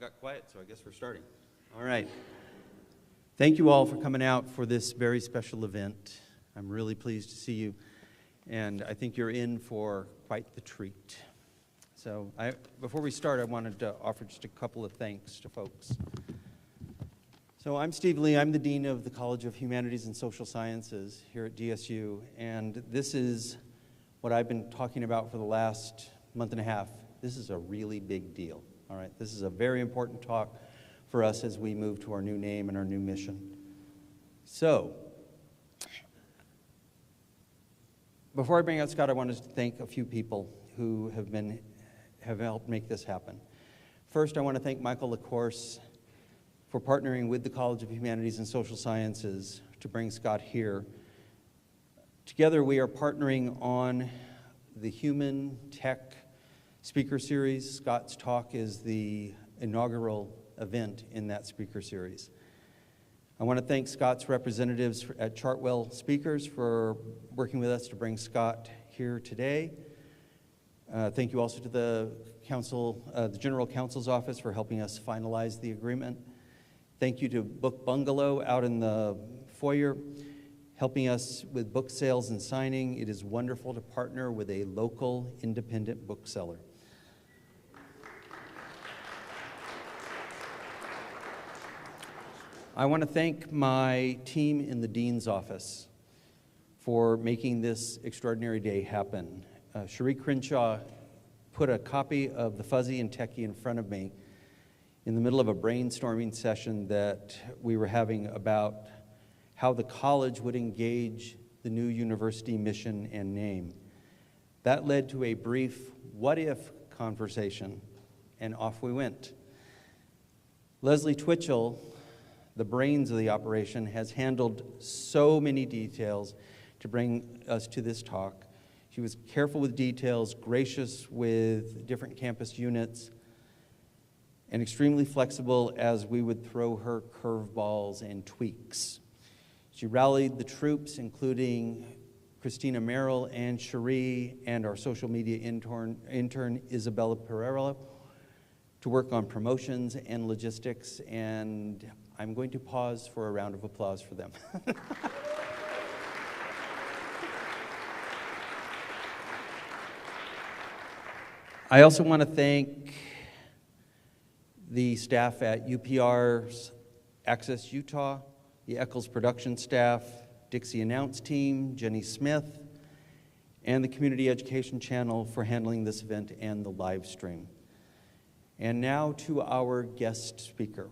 got quiet, so I guess we're starting. All right. Thank you all for coming out for this very special event. I'm really pleased to see you, and I think you're in for quite the treat. So before we start, I wanted to offer just a couple of thanks to folks. So I'm Steve Lee. I'm the Dean of the College of Humanities and Social Sciences here at DSU, and this is what I've been talking about for the last month and a half. This is a really big deal, all right? This is a very important talk for us as we move to our new name and our new mission. So, before I bring out Scott, I wanted to thank a few people who have helped make this happen. First, I want to thank Michael LaCourse for partnering with the College of Humanities and Social Sciences to bring Scott here. Together, we are partnering on the Human Tech Speaker Series. Scott's talk is the inaugural event in that speaker series. I want to thank Scott's representatives at Chartwell Speakers for working with us to bring Scott here today. Thank you also to the General Counsel's Office for helping us finalize the agreement. Thank you to Book Bungalow out in the foyer, helping us with book sales and signing. It is wonderful to partner with a local independent bookseller. I want to thank my team in the Dean's office for making this extraordinary day happen. Cherie Crenshaw put a copy of The Fuzzy and Techie in front of me in the middle of a brainstorming session that we were having about how the college would engage the new university mission and name. That led to a brief what-if conversation, and off we went. Leslie Twitchell, the brains of the operation, has handled so many details to bring us to this talk. She was careful with details, gracious with different campus units, and extremely flexible as we would throw her curveballs and tweaks. She rallied the troops, including Christina Merrill and Cherie and our social media intern Isabella Pereira, to work on promotions and logistics, and I'm going to pause for a round of applause for them. I also want to thank the staff at UPR's Access Utah, the Eccles production staff, Dixie Announce team, Jenny Smith, and the Community Education Channel for handling this event and the live stream. And now to our guest speaker.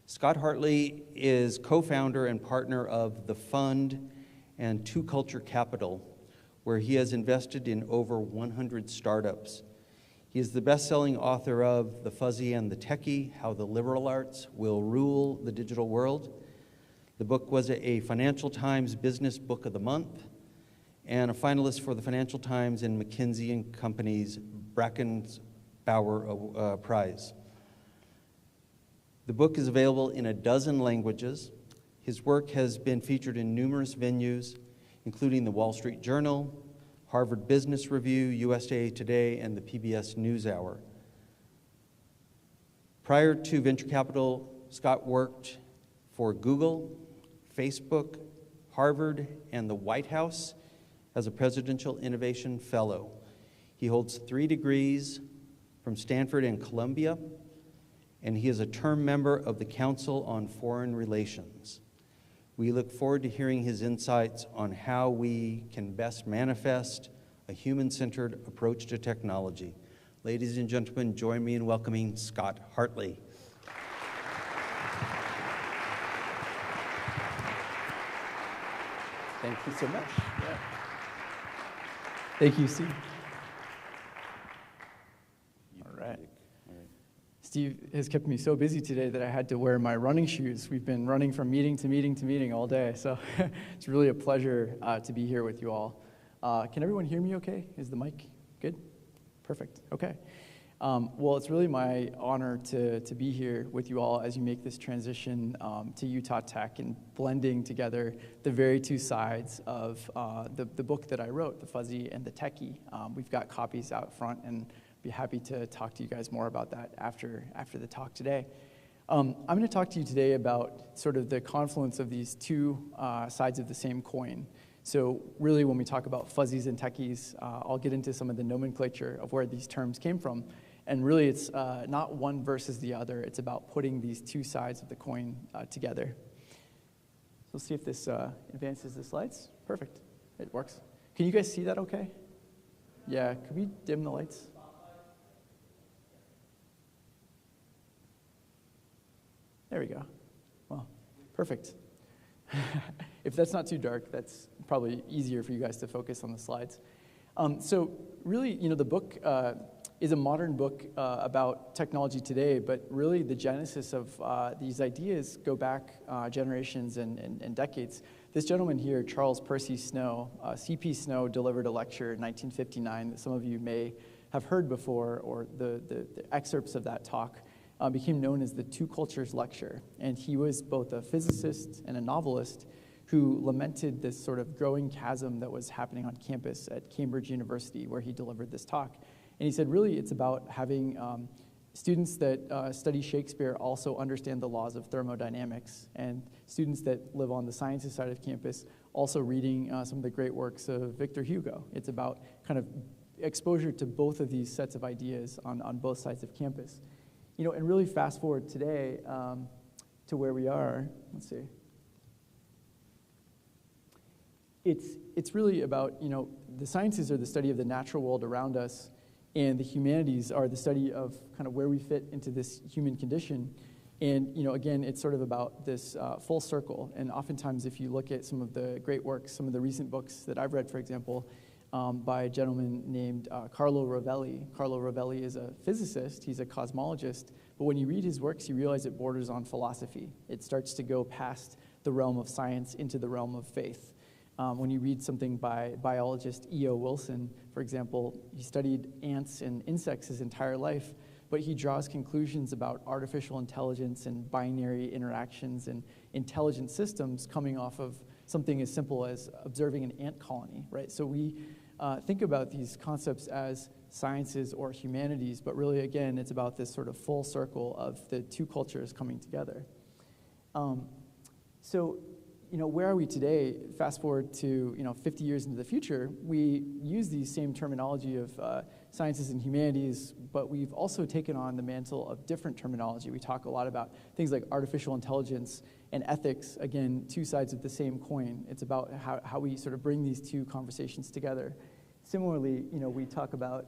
Scott Hartley is co-founder and partner of The Fund and Two Culture Capital, where he has invested in over 100 startups. He is the best-selling author of The Fuzzy and the Techie, How the Liberal Arts Will Rule the Digital World. The book was a Financial Times Business Book of the Month and a finalist for the Financial Times and McKinsey & Company's Brackenbauer Prize. The book is available in 12 languages. His work has been featured in numerous venues, including the Wall Street Journal, Harvard Business Review, USA Today, and the PBS NewsHour. Prior to venture capital, Scott worked for Google, Facebook, Harvard, and the White House as a Presidential Innovation Fellow. He holds 3 degrees from Stanford and Columbia, and he is a term member of the Council on Foreign Relations. We look forward to hearing his insights on how we can best manifest a human-centered approach to technology. Ladies and gentlemen, join me in welcoming Scott Hartley. Thank you so much. Yeah. Thank you, Steve. All right. Steve has kept me so busy today that I had to wear my running shoes. We've been running from meeting to meeting to meeting all day, so it's really a pleasure to be here with you all. Can everyone hear me okay? Is the mic good? Perfect, okay. Well, it's really my honor to be here with you all as you make this transition to Utah Tech and blending together the very two sides of the book that I wrote, The Fuzzy and the Techie. We've got copies out front, and be happy to talk to you guys more about that after the talk today. I'm going to talk to you today about sort of the confluence of these two sides of the same coin. So really, when we talk about fuzzies and techies, I'll get into some of the nomenclature of where these terms came from. And really, it's not one versus the other. It's about putting these two sides of the coin together. So let's see if this advances the slides. Perfect. It works. Can you guys see that okay? Yeah, could we dim the lights? There we go. Well, perfect. If that's not too dark, that's probably easier for you guys to focus on the slides. So really, the book is a modern book about technology today, but really the genesis of these ideas go back generations and decades. This gentleman here, Charles Percy Snow, C.P. Snow, delivered a lecture in 1959 that some of you may have heard before, or the excerpts of that talk became known as the Two Cultures Lecture. And he was both a physicist and a novelist who lamented this sort of growing chasm that was happening on campus at Cambridge University, where he delivered this talk. And he said, really, it's about having students that study Shakespeare also understand the laws of thermodynamics, and students that live on the sciences side of campus also reading some of the great works of Victor Hugo. It's about kind of exposure to both of these sets of ideas on both sides of campus. And really fast forward today to where we are. Let's see. It's really about, the sciences are the study of the natural world around us, and the humanities are the study of kind of where we fit into this human condition. And, again, it's sort of about this full circle. And oftentimes, if you look at some of the great works, some of the recent books that I've read, for example, by a gentleman named Carlo Rovelli. Carlo Rovelli is a physicist, he's a cosmologist, but when you read his works, you realize it borders on philosophy. It starts to go past the realm of science into the realm of faith. When you read something by biologist E.O. Wilson, for example, he studied ants and insects his entire life, but he draws conclusions about artificial intelligence and binary interactions and intelligent systems coming off of something as simple as observing an ant colony, right? So we think about these concepts as sciences or humanities, but really, again, it's about this sort of full circle of the two cultures coming together. So, where are we today? Fast forward to, 50 years into the future, we use these same terminology of sciences and humanities, but we've also taken on the mantle of different terminology. We talk a lot about things like artificial intelligence and ethics, again, two sides of the same coin. It's about how we sort of bring these two conversations together. Similarly, we talk about,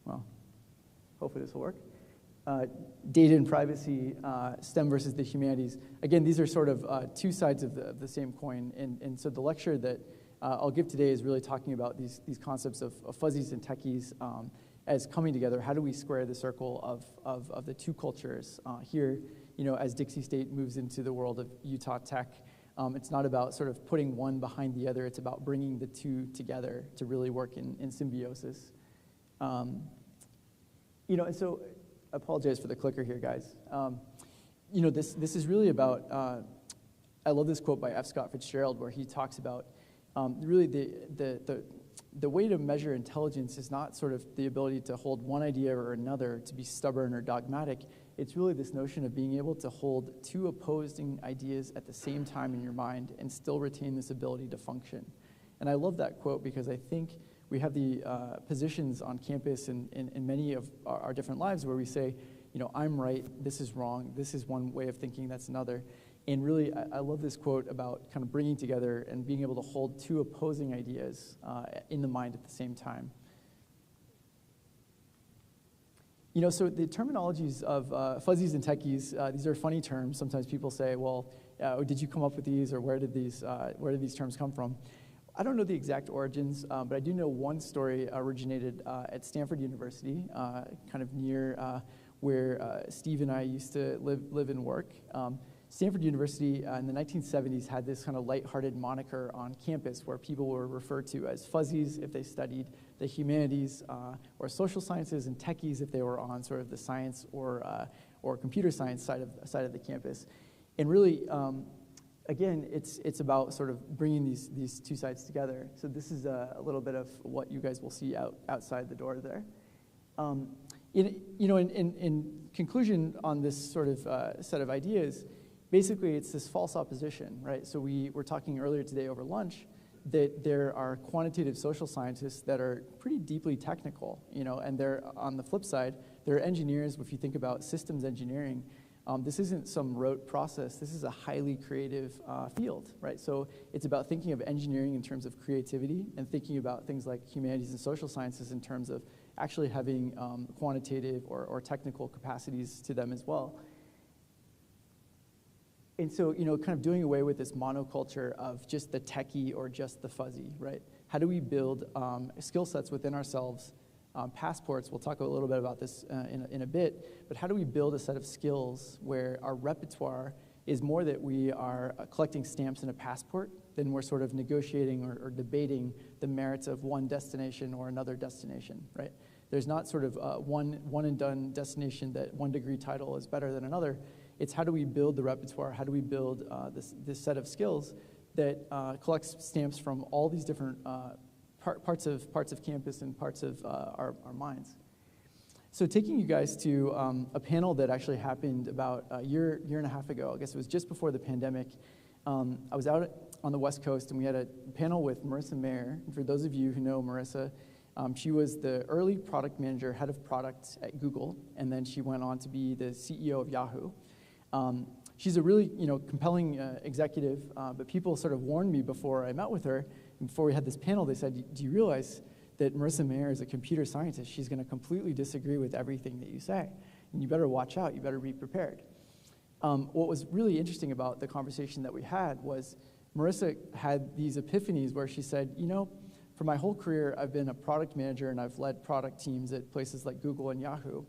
well, hopefully this will work. Data and privacy, STEM versus the humanities. Again, these are sort of two sides of the same coin. And so the lecture that I'll give today is really talking about these concepts of fuzzies and techies as coming together. How do we square the circle of the two cultures here, as Dixie State moves into the world of Utah Tech? It's not about sort of putting one behind the other. It's about bringing the two together to really work in symbiosis. And so I apologize for the clicker here, guys. This is really about, I love this quote by F. Scott Fitzgerald where he talks about really the way to measure intelligence is not sort of the ability to hold one idea or another, to be stubborn or dogmatic. It's really this notion of being able to hold two opposing ideas at the same time in your mind and still retain this ability to function. And I love that quote because I think we have the positions on campus in many of our different lives where we say, I'm right, this is wrong, this is one way of thinking, that's another. And really, I love this quote about kind of bringing together and being able to hold two opposing ideas in the mind at the same time. So the terminologies of fuzzies and techies, these are funny terms. Sometimes people say, well, did you come up with these, or where did these terms come from? I don't know the exact origins, but I do know one story originated at Stanford University, kind of near where Steve and I used to live and work. Stanford University in the 1970s had this kind of lighthearted moniker on campus where people were referred to as fuzzies if they studied the humanities or social sciences, and techies if they were on sort of the science or computer science side of the campus. And really, again, it's about sort of bringing these two sides together. So this is a little bit of what you guys will see outside the door there. In conclusion on this sort of set of ideas, basically it's this false opposition, right? So we were talking earlier today over lunch that there are quantitative social scientists that are pretty deeply technical, and they're on the flip side, there are engineers. If you think about systems engineering, this isn't some rote process. This is a highly creative field, right? So it's about thinking of engineering in terms of creativity and thinking about things like humanities and social sciences in terms of actually having quantitative or technical capacities to them as well. And so, kind of doing away with this monoculture of just the techie or just the fuzzy, right? How do we build skill sets within ourselves, passports? We'll talk a little bit about this in a bit, but how do we build a set of skills where our repertoire is more that we are collecting stamps in a passport than we're sort of negotiating or debating the merits of one destination or another destination, right? There's not sort of one and done destination that one degree title is better than another. It's how do we build the repertoire? How do we build this set of skills that collects stamps from all these different parts of campus and parts of our minds? So taking you guys to a panel that actually happened about a year and a half ago. I guess it was just before the pandemic. I was out on the West Coast, and we had a panel with Marissa Mayer. And for those of you who know Marissa, she was the early product manager, head of product at Google, and then she went on to be the CEO of Yahoo. She's a really compelling executive, but people sort of warned me before I met with her, and before we had this panel, they said, do you realize that Marissa Mayer is a computer scientist? She's going to completely disagree with everything that you say, and you better watch out, you better be prepared. What was really interesting about the conversation that we had was Marissa had these epiphanies where she said, for my whole career, I've been a product manager and I've led product teams at places like Google and Yahoo.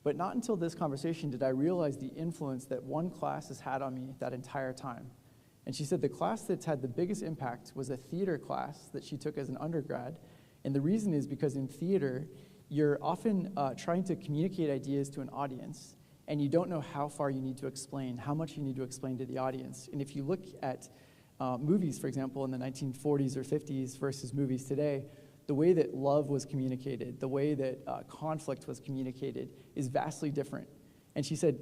But not until this conversation did I realize the influence that one class has had on me that entire time. And she said the class that's had the biggest impact was a theater class that she took as an undergrad. And the reason is because in theater, you're often trying to communicate ideas to an audience, and you don't know how far you need to explain, how much you need to explain to the audience. And if you look at movies, for example, in the 1940s or 50s versus movies today, the way that love was communicated, the way that conflict was communicated is vastly different. And she said,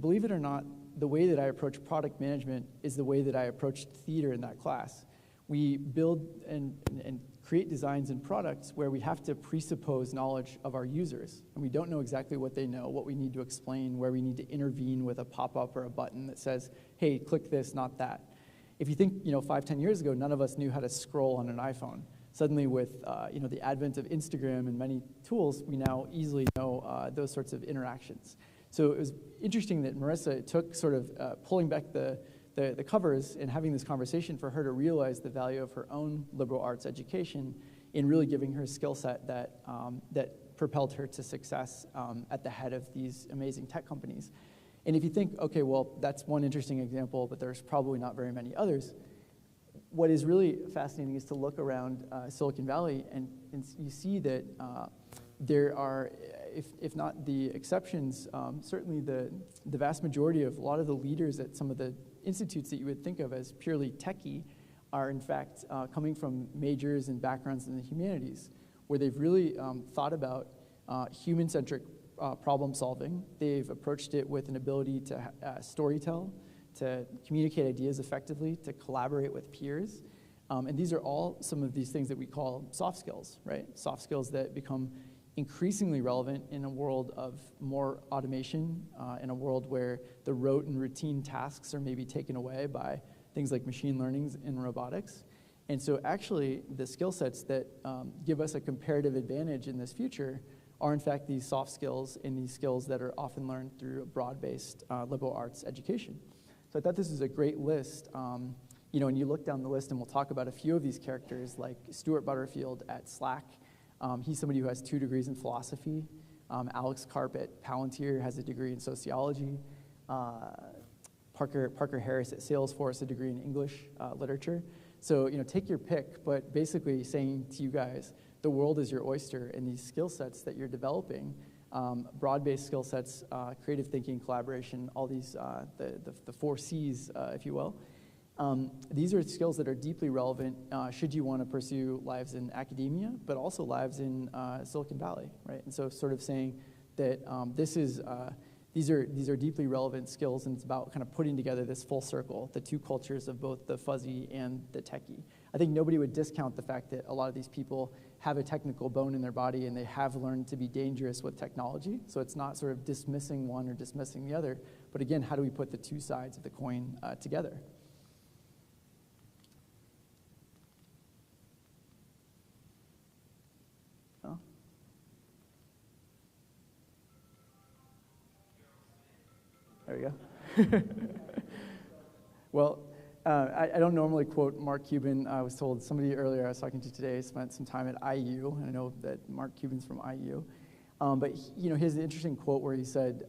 believe it or not, the way that I approach product management is the way that I approached theater in that class. We build and create designs and products where we have to presuppose knowledge of our users. And we don't know exactly what they know, what we need to explain, where we need to intervene with a pop-up or a button that says, hey, click this, not that. If you think, 5-10 years ago, none of us knew how to scroll on an iPhone. Suddenly with the advent of Instagram and many tools, we now easily know those sorts of interactions. So it was interesting that Marissa took sort of pulling back the covers and having this conversation for her to realize the value of her own liberal arts education in really giving her a skill set that propelled her to success at the head of these amazing tech companies. And if you think, okay, well, that's one interesting example, but there's probably not very many others. What is really fascinating is to look around Silicon Valley and you see that there are, if not the exceptions, certainly the vast majority of a lot of the leaders at some of the institutes that you would think of as purely techie are in fact coming from majors and backgrounds in the humanities, where they've really thought about human-centric problem solving. They've approached it with an ability to storytell, to communicate ideas effectively, to collaborate with peers. And these are all some of these things that we call soft skills, right? Soft skills that become increasingly relevant in a world of more automation, in a world where the rote and routine tasks are maybe taken away by things like machine learning and robotics. And so actually, the skill sets that give us a comparative advantage in this future are in fact these soft skills and these skills that are often learned through a broad-based liberal arts education. So I thought this was a great list. And you look down the list, and we'll talk about a few of these characters, like Stuart Butterfield at Slack. He's somebody who has 2 degrees in philosophy. Alex Karp at Palantir has a degree in sociology. Parker Harris at Salesforce, a degree in English literature. So take your pick, but basically saying to you guys, the world is your oyster, and these skill sets that you're developing, broad-based skill sets, creative thinking, collaboration, all these, the 4 C's, if you will, These are skills that are deeply relevant should you want to pursue lives in academia, but also lives in Silicon Valley, right? And so sort of saying that these are deeply relevant skills, and it's about kind of putting together this full circle, the two cultures of both the fuzzy and the techie. I think nobody would discount the fact that a lot of these people have a technical bone in their body and they have learned to be dangerous with technology. So it's not sort of dismissing one or dismissing the other, but again, how do we put the two sides of the coin together? There you go. Well, I don't normally quote Mark Cuban. I was told somebody earlier I was talking to today spent some time at IU, and I know that Mark Cuban's from IU. But he has an interesting quote where he said,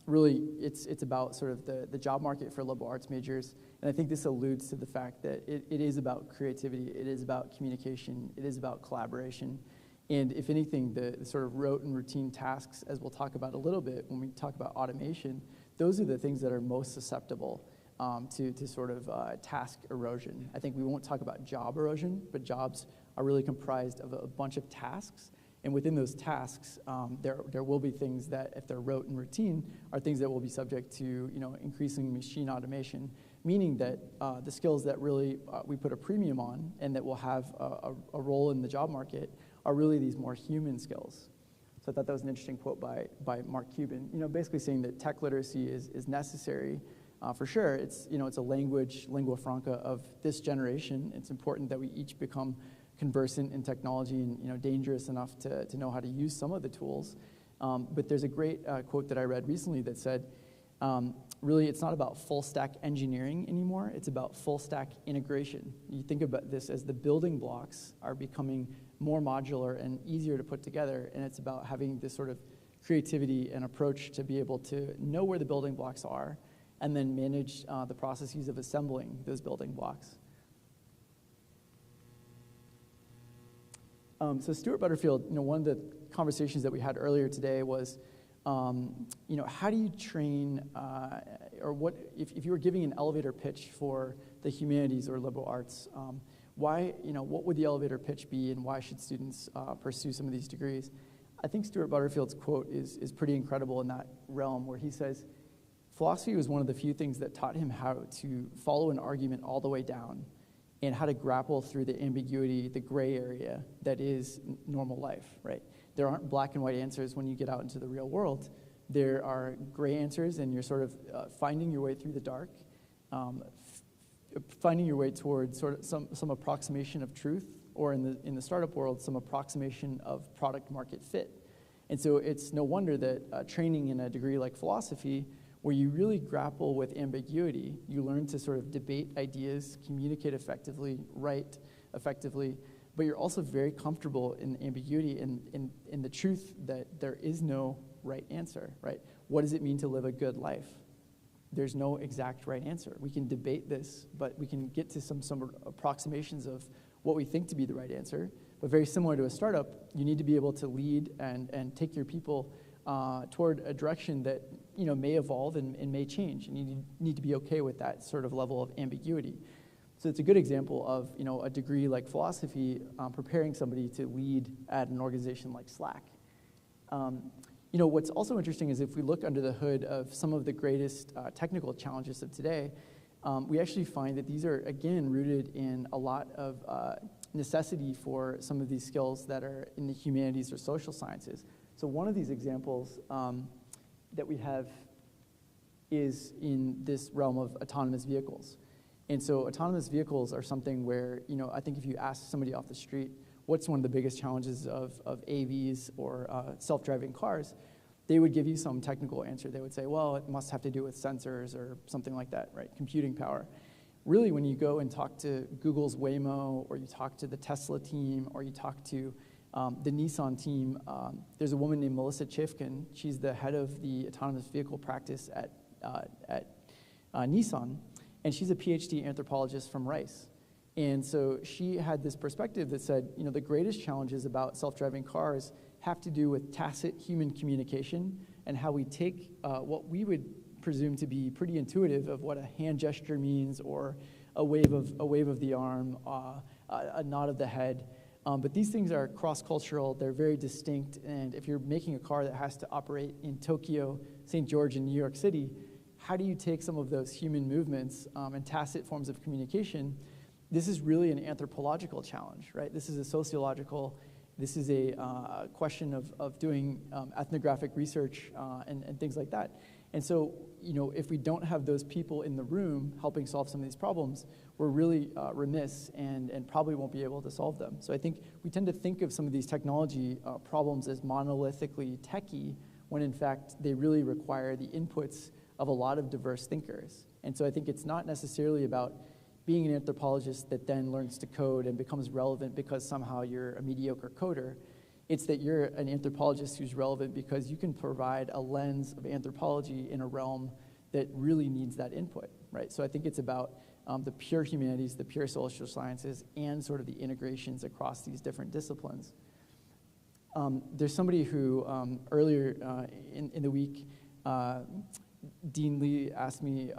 really, it's about sort of the job market for liberal arts majors. And I think this alludes to the fact that it is about creativity, it is about communication, it is about collaboration. And if anything, the sort of rote and routine tasks, as we'll talk about a little bit when we talk about automation, those are the things that are most susceptible to sort of task erosion. I think we won't talk about job erosion, but jobs are really comprised of a bunch of tasks. And within those tasks, there will be things that, if they're rote and routine, are things that will be subject to increasing machine automation, meaning that the skills that really we put a premium on and that will have a role in the job market are really these more human skills. So I thought that was an interesting quote by Mark Cuban, basically saying that tech literacy is necessary for sure. It's a language, lingua franca of this generation. It's important that we each become conversant in technology and dangerous enough to know how to use some of the tools. But there's a great quote that I read recently that said, really, it's not about full stack engineering anymore. It's about full stack integration. You think about this as the building blocks are becoming more modular and easier to put together, and it's about having this sort of creativity and approach to be able to know where the building blocks are and then manage the processes of assembling those building blocks. So Stuart Butterfield, one of the conversations that we had earlier today was, how do you train, or what if you were giving an elevator pitch for the humanities or liberal arts, what would the elevator pitch be, and why should students pursue some of these degrees? I think Stuart Butterfield's quote is pretty incredible in that realm, where he says, philosophy was one of the few things that taught him how to follow an argument all the way down and how to grapple through the ambiguity, the gray area that is normal life, right? There aren't black and white answers when you get out into the real world. There are gray answers, and you're sort of finding your way through the dark, finding your way towards sort of some approximation of truth, or in the startup world, some approximation of product market fit. And so it's no wonder that training in a degree like philosophy, where you really grapple with ambiguity, you learn to sort of debate ideas, communicate effectively, write effectively, but you're also very comfortable in ambiguity and in the truth that there is no right answer, right? What does it mean to live a good life? There's no exact right answer. We can debate this, but we can get to some approximations of what we think to be the right answer. But very similar to a startup, you need to be able to lead and take your people toward a direction that may evolve and may change, and you need to be okay with that sort of level of ambiguity. So it's a good example of a degree like philosophy preparing somebody to lead at an organization like Slack. What's also interesting is if we look under the hood of some of the greatest technical challenges of today, we actually find that these are, again, rooted in a lot of necessity for some of these skills that are in the humanities or social sciences. So one of these examples that we have is in this realm of autonomous vehicles. And so autonomous vehicles are something where, I think if you ask somebody off the street, what's one of the biggest challenges of AVs or self-driving cars, they would give you some technical answer. They would say, well, it must have to do with sensors or something like that, right? Computing power. Really, when you go and talk to Google's Waymo, or you talk to the Tesla team, or you talk to the Nissan team, there's a woman named Melissa Chifkin. She's the head of the autonomous vehicle practice at Nissan, and she's a PhD anthropologist from Rice. And so she had this perspective that said, the greatest challenges about self-driving cars have to do with tacit human communication and how we take what we would presume to be pretty intuitive of what a hand gesture means or a wave of the arm, a nod of the head. But these things are cross-cultural, they're very distinct, and if you're making a car that has to operate in Tokyo, St. George, and New York City, how do you take some of those human movements and tacit forms of communication? This is really an anthropological challenge, right? This is a sociological, this is a question of doing ethnographic research and things like that. And so, if we don't have those people in the room helping solve some of these problems, we're really remiss and probably won't be able to solve them. So I think we tend to think of some of these technology problems as monolithically techie, when in fact they really require the inputs of a lot of diverse thinkers. And so I think it's not necessarily about being an anthropologist that then learns to code and becomes relevant because somehow you're a mediocre coder. It's that you're an anthropologist who's relevant because you can provide a lens of anthropology in a realm that really needs that input, right? So I think it's about the pure humanities, the pure social sciences, and sort of the integrations across these different disciplines. There's somebody who earlier in the week, Dean Lee asked me,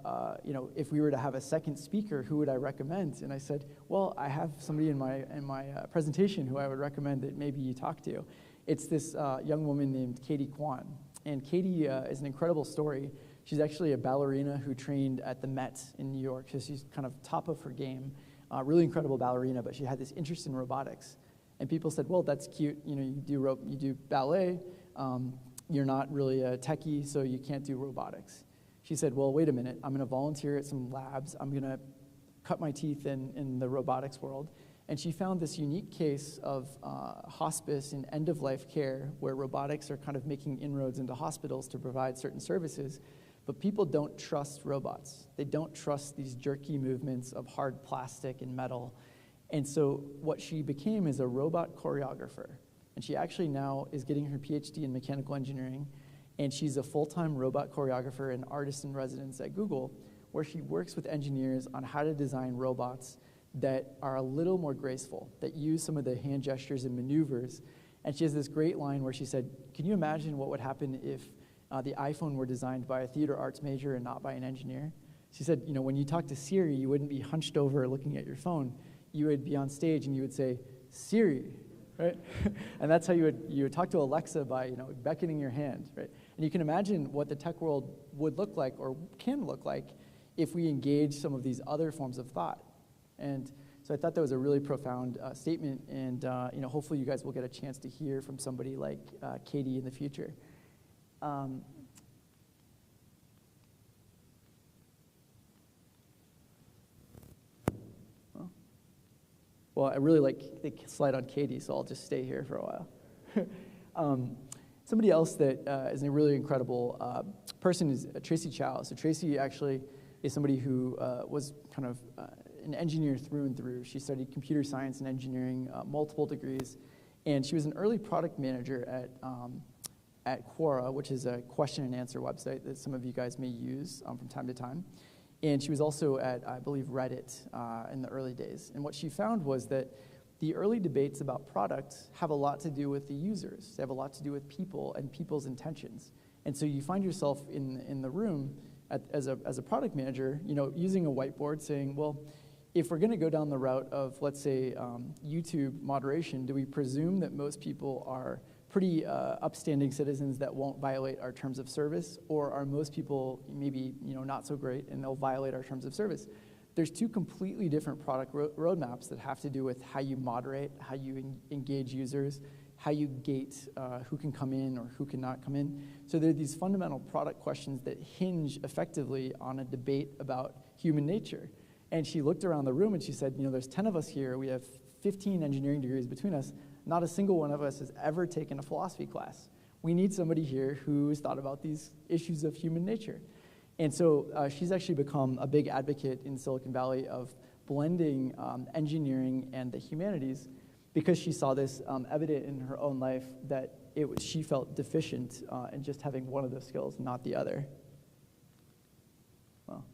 if we were to have a second speaker, who would I recommend? And I said, well, I have somebody in my presentation who I would recommend that maybe you talk to. It's this young woman named Katie Quan. And Katie is an incredible story. She's actually a ballerina who trained at the Met in New York. So she's kind of top of her game, really incredible ballerina, but she had this interest in robotics. And people said, well, that's cute. You do ballet. You're not really a techie, so you can't do robotics. She said, well, wait a minute. I'm going to volunteer at some labs. I'm going to cut my teeth in the robotics world. And she found this unique case of hospice and end-of-life care where robotics are kind of making inroads into hospitals to provide certain services, but people don't trust robots. They don't trust these jerky movements of hard plastic and metal. And so what she became is a robot choreographer. And she actually now is getting her PhD in mechanical engineering, and she's a full-time robot choreographer and artist in residence at Google, where she works with engineers on how to design robots that are a little more graceful, that use some of the hand gestures and maneuvers. And she has this great line where she said, can you imagine what would happen if the iPhone were designed by a theater arts major and not by an engineer? She said, when you talk to Siri, you wouldn't be hunched over looking at your phone. You would be on stage and you would say, Siri, right? And that's how you would talk to Alexa by beckoning your hand, right? And you can imagine what the tech world would look like or can look like if we engage some of these other forms of thought. And so I thought that was a really profound statement, and hopefully you guys will get a chance to hear from somebody like Katie in the future. Well, I really like the slide on Katie, so I'll just stay here for a while. Somebody else that is a really incredible person is Tracy Chow. So Tracy actually is somebody who was kind of an engineer through and through. She studied computer science and engineering, multiple degrees, and she was an early product manager at Quora, which is a question and answer website that some of you guys may use from time to time. And she was also at, I believe, Reddit in the early days. And what she found was that the early debates about products have a lot to do with the users. They have a lot to do with people and people's intentions. And so you find yourself in the room as a product manager, using a whiteboard saying, well, if we're going to go down the route of, let's say, YouTube moderation, do we presume that most people are pretty upstanding citizens that won't violate our terms of service, or are most people maybe not so great and they'll violate our terms of service? There's two completely different product roadmaps that have to do with how you moderate, how you engage users, how you gate who can come in or who cannot come in. So there are these fundamental product questions that hinge effectively on a debate about human nature. And she looked around the room and she said, there's 10 of us here. We have 15 engineering degrees between us. Not a single one of us has ever taken a philosophy class. We need somebody here who's thought about these issues of human nature. And so she's actually become a big advocate in Silicon Valley of blending engineering and the humanities, because she saw this evident in her own life that she felt deficient in just having one of those skills, not the other. Well.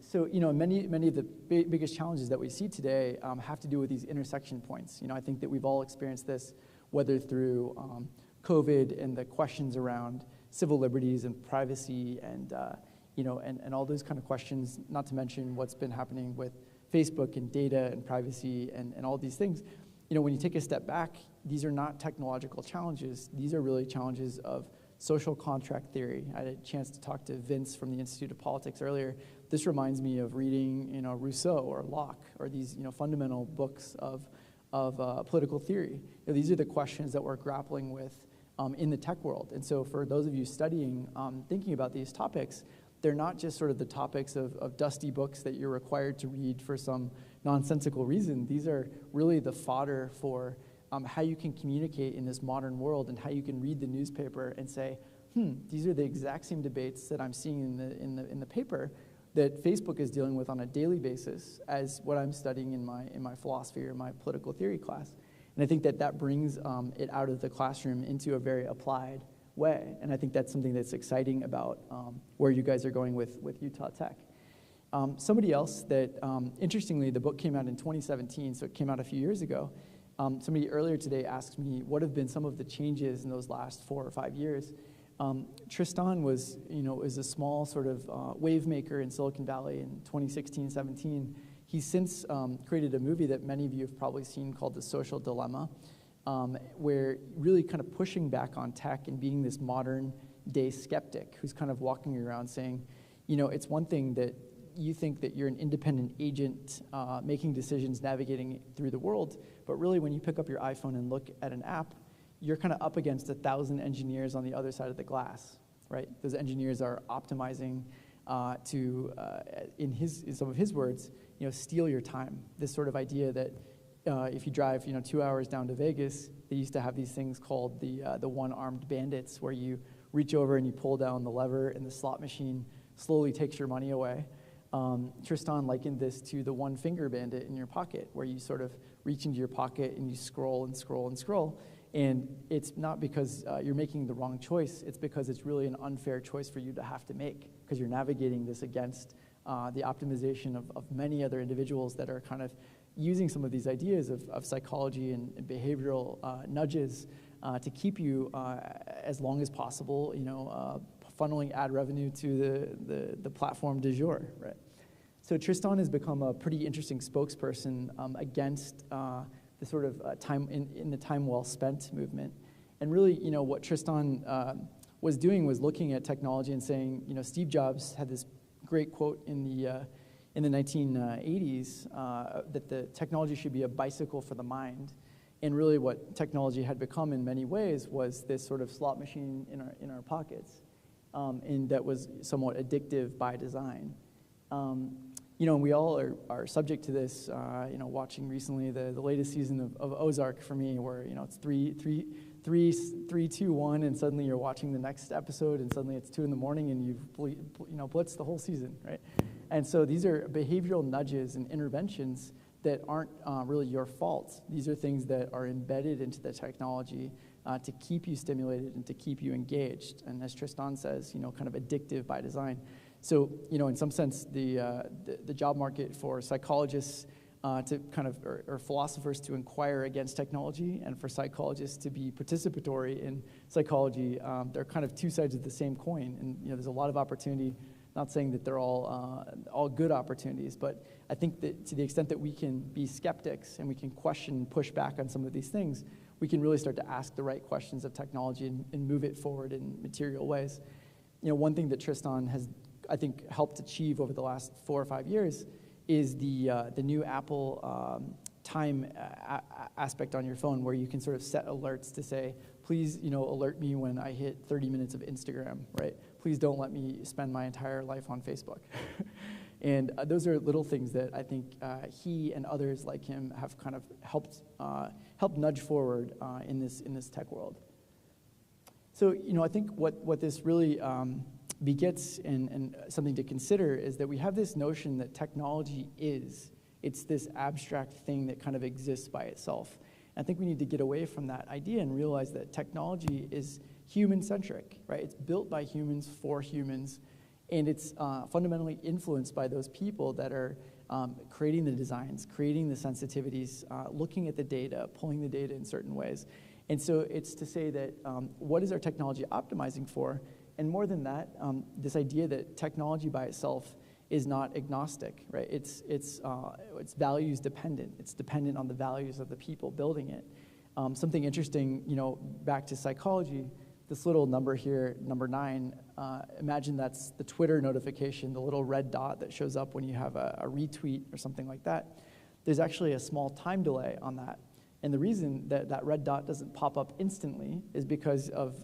So many of the biggest challenges that we see today have to do with these intersection points. I think that we've all experienced this, whether through COVID and the questions around civil liberties and privacy and and all those kind of questions, not to mention what's been happening with Facebook and data and privacy and all these things. When you take a step back, these are not technological challenges. These are really challenges of social contract theory. I had a chance to talk to Vince from the Institute of Politics earlier. This reminds me of reading, Rousseau or Locke, or these, fundamental books of political theory. These are the questions that we're grappling with in the tech world. And so for those of you studying, thinking about these topics, they're not just sort of the topics of dusty books that you're required to read for some nonsensical reason. These are really the fodder for how you can communicate in this modern world, and how you can read the newspaper and say, these are the exact same debates that I'm seeing in the paper that Facebook is dealing with on a daily basis as what I'm studying in my philosophy or my political theory class. And I think that brings it out of the classroom into a very applied way. And I think that's something that's exciting about where you guys are going with Utah Tech. Somebody else that, interestingly, the book came out in 2017, so it came out a few years ago. Somebody earlier today asked me what have been some of the changes in those last 4 or 5 years. Tristan was, is a small sort of wave maker in Silicon Valley in 2016, 17. He's since created a movie that many of you have probably seen called The Social Dilemma, where really kind of pushing back on tech and being this modern day skeptic who's kind of walking around saying, it's one thing that you think that you're an independent agent making decisions, navigating through the world, but really when you pick up your iPhone and look at an app, you're kind of up against 1,000 engineers on the other side of the glass, right? Those engineers are optimizing to, in some of his words, steal your time. This sort of idea that if you drive, 2 hours down to Vegas, they used to have these things called the one-armed bandits, where you reach over and you pull down the lever, and the slot machine slowly takes your money away. Tristan likened this to the one-finger bandit in your pocket, where you sort of reach into your pocket and you scroll and scroll and scroll. And it's not because you're making the wrong choice, it's because it's really an unfair choice for you to have to make, because you're navigating this against the optimization of many other individuals that are kind of using some of these ideas of psychology and behavioral nudges to keep you as long as possible, funneling ad revenue to the platform du jour, right? So Tristan has become a pretty interesting spokesperson against the sort of time in the time well spent movement. And really, what Tristan was doing was looking at technology and saying, Steve Jobs had this great quote in the 1980s that the technology should be a bicycle for the mind. And really what technology had become in many ways was this sort of slot machine in our pockets. And that was somewhat addictive by design. And we all are subject to this, watching recently the latest season of Ozark for me, where, it's 3, 2, 1, and suddenly you're watching the next episode, and suddenly it's 2 in the morning, and you've, blitzed the whole season, right? And so these are behavioral nudges and interventions that aren't really your fault. These are things that are embedded into the technology to keep you stimulated and to keep you engaged. And as Tristan says, kind of addictive by design. So, in some sense, the job market for psychologists to kind of, or philosophers to inquire against technology, and for psychologists to be participatory in psychology, they're kind of two sides of the same coin. And, there's a lot of opportunity, not saying that they're all good opportunities, but I think that to the extent that we can be skeptics and we can question and push back on some of these things, we can really start to ask the right questions of technology and move it forward in material ways. One thing that Tristan has, I think, helped achieve over the last 4 or 5 years is the new Apple time aspect on your phone, where you can sort of set alerts to say, please, alert me when I hit 30 minutes of Instagram, right? Please don't let me spend my entire life on Facebook. And those are little things that I think he and others like him have kind of helped nudge forward in this tech world. So, I think what this really begets and something to consider is that we have this notion that technology it's this abstract thing that kind of exists by itself. And I think we need to get away from that idea and realize that technology is human-centric, right? It's built by humans for humans, and it's fundamentally influenced by those people that are creating the designs, creating the sensitivities, looking at the data, pulling the data in certain ways. And so it's to say that what is our technology optimizing for? And more than that, this idea that technology by itself is not agnostic, right? It's values dependent. It's dependent on the values of the people building it. Something interesting, back to psychology, this little number here, number 9, imagine that's the Twitter notification, the little red dot that shows up when you have a retweet or something like that. There's actually a small time delay on that. And the reason that that red dot doesn't pop up instantly is because of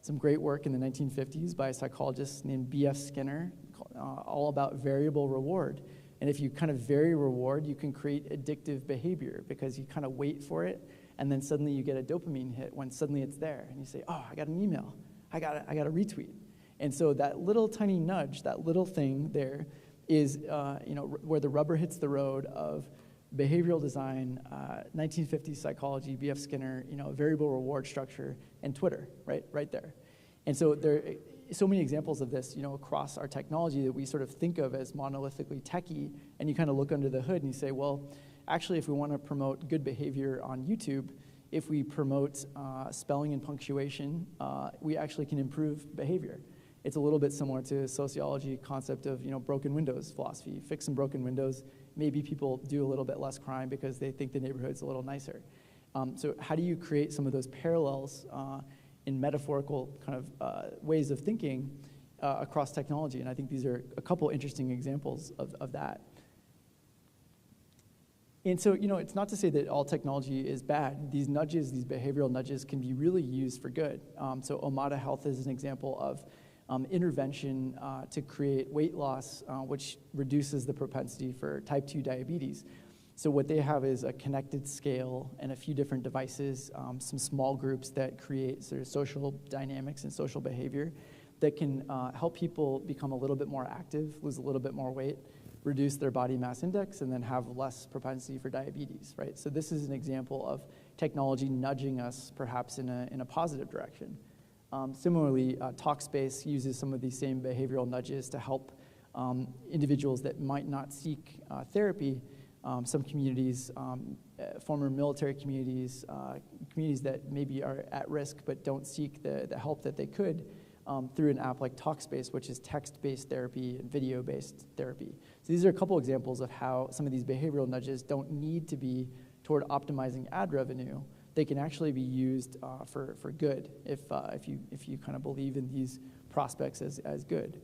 some great work in the 1950s by a psychologist named B.F. Skinner, all about variable reward. And if you kind of vary reward, you can create addictive behavior because you kind of wait for it, and then suddenly you get a dopamine hit when suddenly it's there, and you say, oh, I got an email, I got a retweet. And so that little tiny nudge, that little thing there is where the rubber hits the road of behavioral design, 1950s psychology, B.F. Skinner, variable reward structure, and Twitter, right there. And so there are so many examples of this, across our technology that we sort of think of as monolithically techie, and you kind of look under the hood and you say, well, actually, if we want to promote good behavior on YouTube, if we promote spelling and punctuation, we actually can improve behavior. It's a little bit similar to sociology concept of broken windows philosophy. Fix some broken windows, maybe people do a little bit less crime because they think the neighborhood's a little nicer. So how do you create some of those parallels in metaphorical kind of ways of thinking across technology? And I think these are a couple interesting examples of that. And so, it's not to say that all technology is bad. These nudges, these behavioral nudges, can be really used for good. So Omada Health is an example of intervention to create weight loss, which reduces the propensity for type 2 diabetes. So what they have is a connected scale and a few different devices, some small groups that create sort of social dynamics and social behavior that can help people become a little bit more active, lose a little bit more weight, reduce their body mass index, and then have less propensity for diabetes, right? So this is an example of technology nudging us perhaps in a positive direction. Similarly, Talkspace uses some of these same behavioral nudges to help individuals that might not seek therapy. Some communities, former military communities, communities that maybe are at risk but don't seek the help that they could through an app like Talkspace, which is text-based therapy and video-based therapy. So these are a couple examples of how some of these behavioral nudges don't need to be toward optimizing ad revenue. They can actually be used for good if you kind of believe in these prospects as good.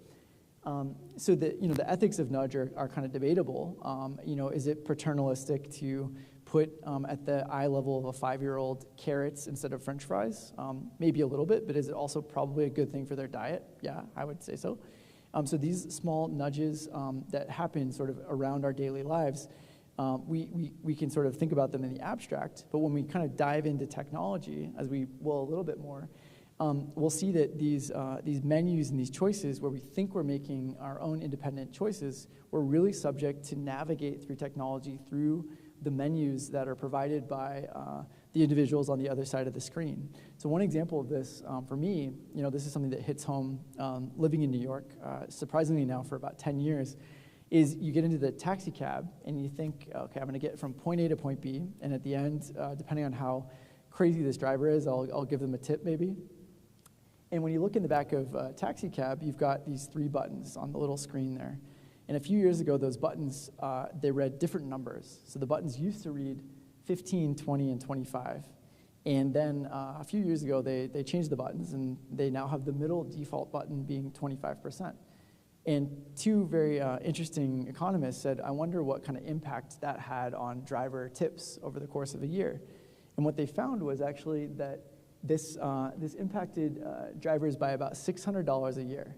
So the ethics of nudge are kind of debatable. Is it paternalistic to put at the eye level of a 5-year-old carrots instead of French fries? Maybe a little bit, but is it also probably a good thing for their diet? Yeah, I would say so. So these small nudges that happen sort of around our daily lives, we can sort of think about them in the abstract, but when we kind of dive into technology, as we will a little bit more, we'll see that these menus and these choices where we think we're making our own independent choices, we're really subject to navigate through technology through the menus that are provided by the individuals on the other side of the screen. So one example of this, for me, this is something that hits home living in New York, surprisingly now for about 10 years, is you get into the taxi cab and you think, okay, I'm gonna get from point A to point B, and at the end, depending on how crazy this driver is, I'll give them a tip maybe. And when you look in the back of a taxi cab, you've got these 3 buttons on the little screen there. And a few years ago, those buttons, they read different numbers. So the buttons used to read 15, 20, and 25. And then a few years ago, they changed the buttons, and they now have the middle default button being 25%. And 2 very interesting economists said, I wonder what kind of impact that had on driver tips over the course of a year. And what they found was actually that this impacted drivers by about $600 a year.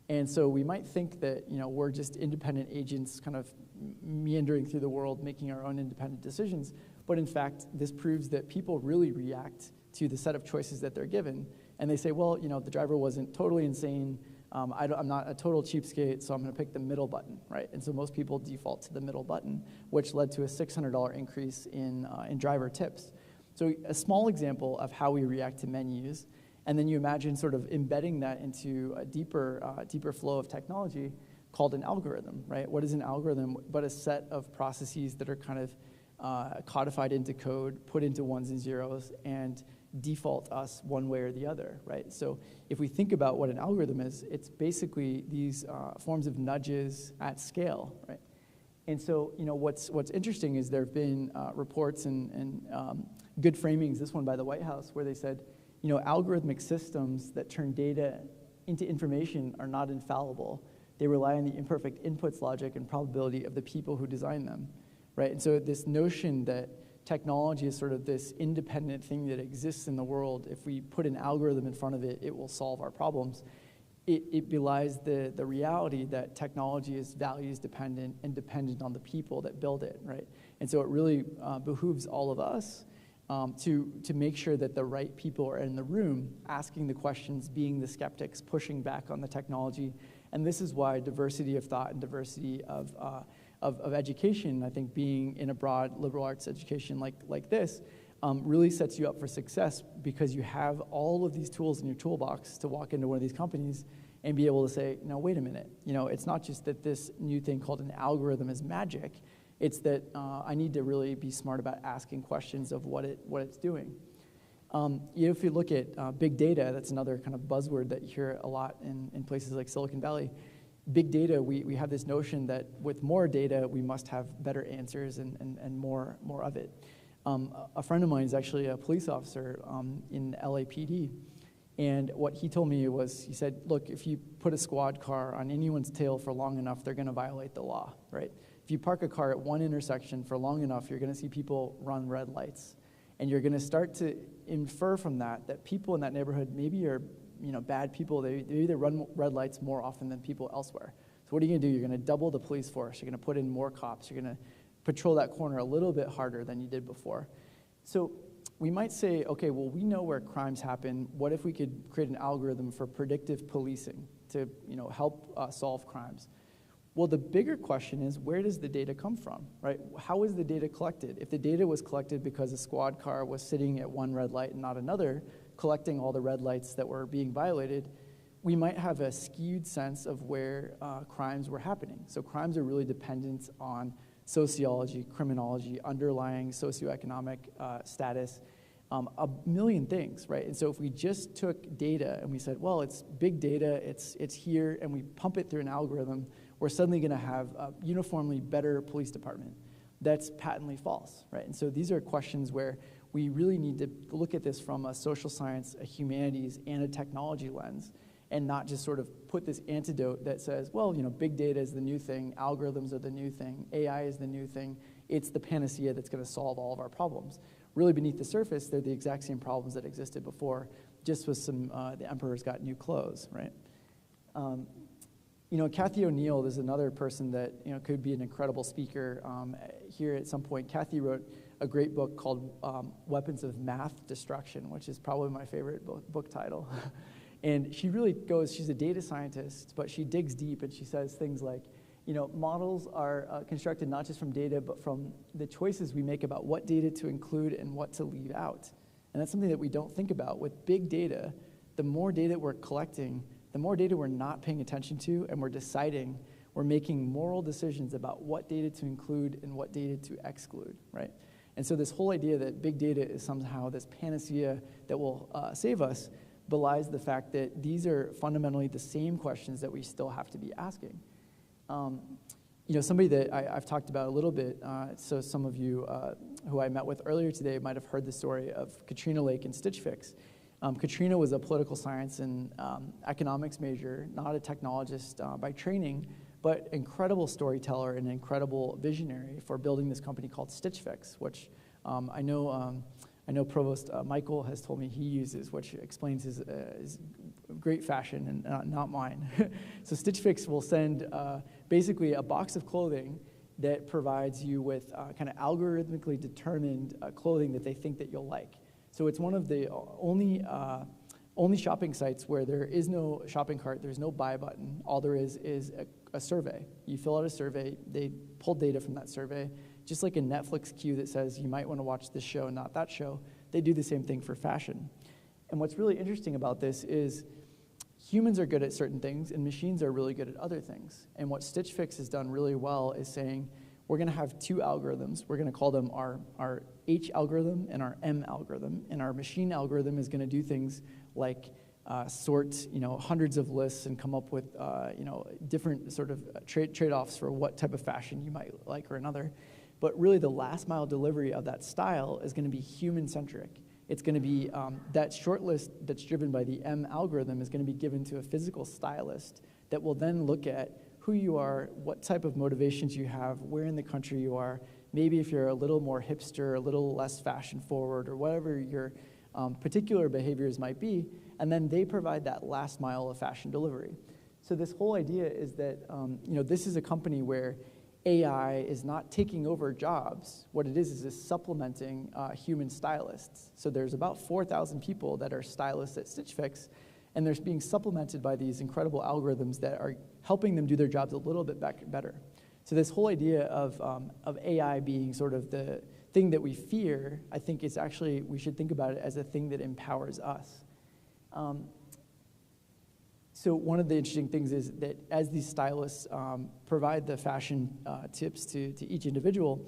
And so we might think that we're just independent agents kind of meandering through the world making our own independent decisions. But in fact, this proves that people really react to the set of choices that they're given. And they say, well, the driver wasn't totally insane. I'm not a total cheapskate, so I'm going to pick the middle button, right? And so most people default to the middle button, which led to a $600 increase in driver tips. So a small example of how we react to menus, and then you imagine sort of embedding that into a deeper flow of technology called an algorithm, right? What is an algorithm but a set of processes that are kind of codified into code, put into ones and zeros, and default us one way or the other, right? So if we think about what an algorithm is, it's basically these forms of nudges at scale, right? And so, what's interesting is there have been reports and good framings, this one by the White House, where they said, algorithmic systems that turn data into information are not infallible. They rely on the imperfect inputs logic and probability of the people who design them, right? And so this notion that technology is sort of this independent thing that exists in the world, if we put an algorithm in front of it, it will solve our problems. It belies the reality that technology is values dependent and dependent on the people that build it, right? And so it really behooves all of us to make sure that the right people are in the room asking the questions, being the skeptics, pushing back on the technology. And this is why diversity of thought and diversity of education, I think being in a broad liberal arts education like this, really sets you up for success, because you have all of these tools in your toolbox to walk into one of these companies and be able to say, no, wait a minute. It's not just that this new thing called an algorithm is magic. It's that I need to really be smart about asking questions of what it's doing. If you look at big data, that's another kind of buzzword that you hear a lot in places like Silicon Valley. Big data, we have this notion that with more data, we must have better answers and more of it. A friend of mine is actually a police officer in LAPD, and what he told me was, he said, look, if you put a squad car on anyone's tail for long enough, they're gonna violate the law, right? If you park a car at one intersection for long enough, you're gonna see people run red lights. And you're gonna start to infer from that people in that neighborhood maybe are bad people. They either run red lights more often than people elsewhere. So what are you gonna do? You're gonna double the police force. You're gonna put in more cops. You're gonna patrol that corner a little bit harder than you did before. So we might say, okay, well, we know where crimes happen. What if we could create an algorithm for predictive policing to help solve crimes? Well, the bigger question is, where does the data come from, right? How is the data collected? If the data was collected because a squad car was sitting at one red light and not another, collecting all the red lights that were being violated, we might have a skewed sense of where crimes were happening. So crimes are really dependent on sociology, criminology, underlying socioeconomic status, a million things, right? And so if we just took data and we said, well, it's big data, it's here, and we pump it through an algorithm, we're suddenly gonna have a uniformly better police department. That's patently false, right? And so these are questions where we really need to look at this from a social science, a humanities, and a technology lens, and not just sort of put this antidote that says, well, big data is the new thing, algorithms are the new thing, AI is the new thing, it's the panacea that's gonna solve all of our problems. Really beneath the surface, they're the exact same problems that existed before, just with some, the emperor's got new clothes, right? Kathy O'Neill is another person that could be an incredible speaker here at some point. Kathy wrote a great book called Weapons of Math Destruction, which is probably my favorite book title. And she really she's a data scientist, but she digs deep and she says things like, models are constructed not just from data, but from the choices we make about what data to include and what to leave out. And that's something that we don't think about. With big data, the more data we're collecting, the more data we're not paying attention to, and we're making moral decisions about what data to include and what data to exclude, right? And so this whole idea that big data is somehow this panacea that will save us belies the fact that these are fundamentally the same questions that we still have to be asking. Somebody that I've talked about a little bit, so some of you who I met with earlier today might have heard the story of Katrina Lake and Stitch Fix. Katrina was a political science and economics major, not a technologist by training, but incredible storyteller and incredible visionary for building this company called Stitch Fix, which I know Provost Michael has told me he uses, which explains his great fashion and not mine. So Stitch Fix will send basically a box of clothing that provides you with kind of algorithmically determined clothing that they think that you'll like. So it's one of the only shopping sites where there is no shopping cart, there's no buy button. All there is a survey. You fill out a survey, they pull data from that survey, just like a Netflix queue that says you might want to watch this show and not that show. They do the same thing for fashion. And what's really interesting about this is humans are good at certain things and machines are really good at other things. And what Stitch Fix has done really well is saying, we're going to have two algorithms. We're going to call them our H algorithm and our M algorithm. And our machine algorithm is going to do things like sort hundreds of lists and come up with different sort of trade-offs for what type of fashion you might like or another. But really the last mile delivery of that style is going to be human-centric. It's going to be that short list that's driven by the M algorithm is going to be given to a physical stylist that will then look at who you are, what type of motivations you have, where in the country you are, maybe if you're a little more hipster, a little less fashion forward, or whatever your particular behaviors might be, and then they provide that last mile of fashion delivery. So this whole idea is that this is a company where AI is not taking over jobs. What it is supplementing human stylists. So there's about 4,000 people that are stylists at Stitch Fix, and they're being supplemented by these incredible algorithms that are helping them do their jobs a little bit better. So this whole idea of AI being sort of the thing that we fear, I think it's actually, we should think about it as a thing that empowers us. So one of the interesting things is that as these stylists provide the fashion tips to each individual,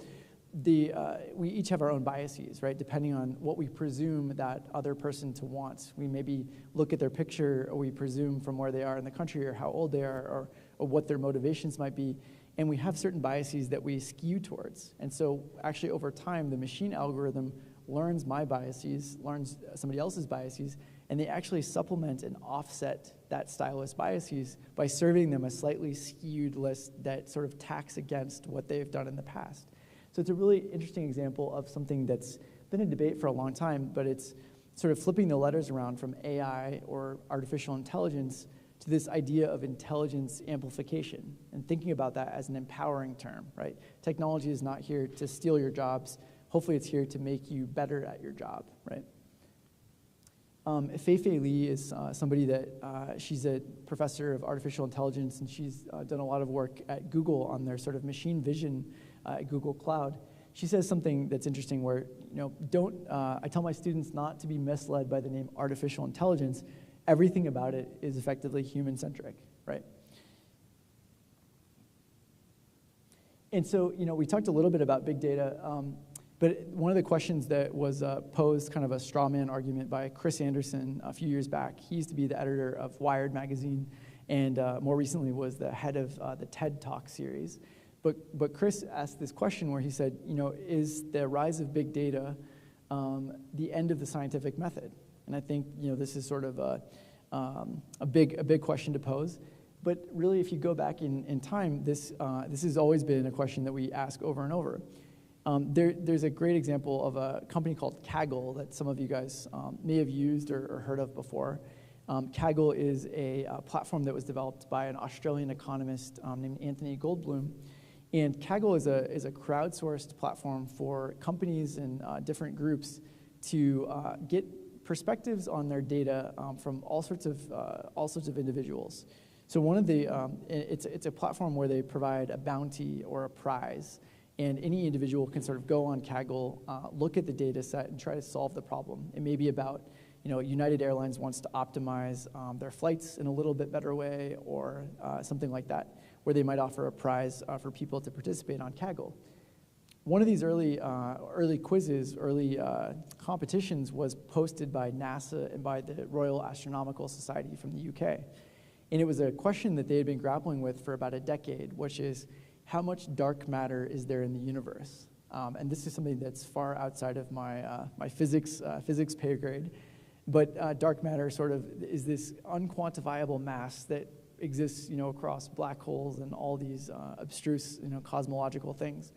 we each have our own biases, right? Depending on what we presume that other person to want. We maybe look at their picture, or we presume from where they are in the country, or how old they are, or what their motivations might be. And we have certain biases that we skew towards. And so actually over time, the machine algorithm learns my biases, learns somebody else's biases, and they actually supplement and offset that stylist biases by serving them a slightly skewed list that sort of tacks against what they've done in the past. So it's a really interesting example of something that's been a debate for a long time, but it's sort of flipping the letters around from AI or artificial intelligence to this idea of intelligence amplification, and thinking about that as an empowering term, right? Technology is not here to steal your jobs. Hopefully it's here to make you better at your job, right? Fei-Fei Li is somebody that, she's a professor of artificial intelligence, and she's done a lot of work at Google on their sort of machine vision at Google Cloud. She says something that's interesting where, I tell my students not to be misled by the name artificial intelligence. Everything about it is effectively human-centric, right? And so, we talked a little bit about big data, but one of the questions that was posed, kind of a straw man argument by Chris Anderson a few years back. He used to be the editor of Wired magazine, and more recently was the head of the TED Talk series. But Chris asked this question where he said, is the rise of big data the end of the scientific method? And I think this is sort of a big question to pose. But really, if you go back in time, this has always been a question that we ask over and over. There's a great example of a company called Kaggle that some of you guys may have used or heard of before. Kaggle is a platform that was developed by an Australian economist named Anthony Goldbloom. And Kaggle is a crowdsourced platform for companies and different groups to get perspectives on their data from all sorts of individuals. So one of the it's a platform where they provide a bounty or a prize, and any individual can sort of go on Kaggle, look at the data set, and try to solve the problem. It may be about United Airlines wants to optimize their flights in a little bit better way, or something like that, where they might offer a prize for people to participate on Kaggle. One of these early quizzes, competitions was posted by NASA and by the Royal Astronomical Society from the UK. And it was a question that they had been grappling with for about a decade, which is, how much dark matter is there in the universe? And this is something that's far outside of my physics pay grade. But dark matter sort of is this unquantifiable mass that exists, across black holes and all these abstruse, cosmological things.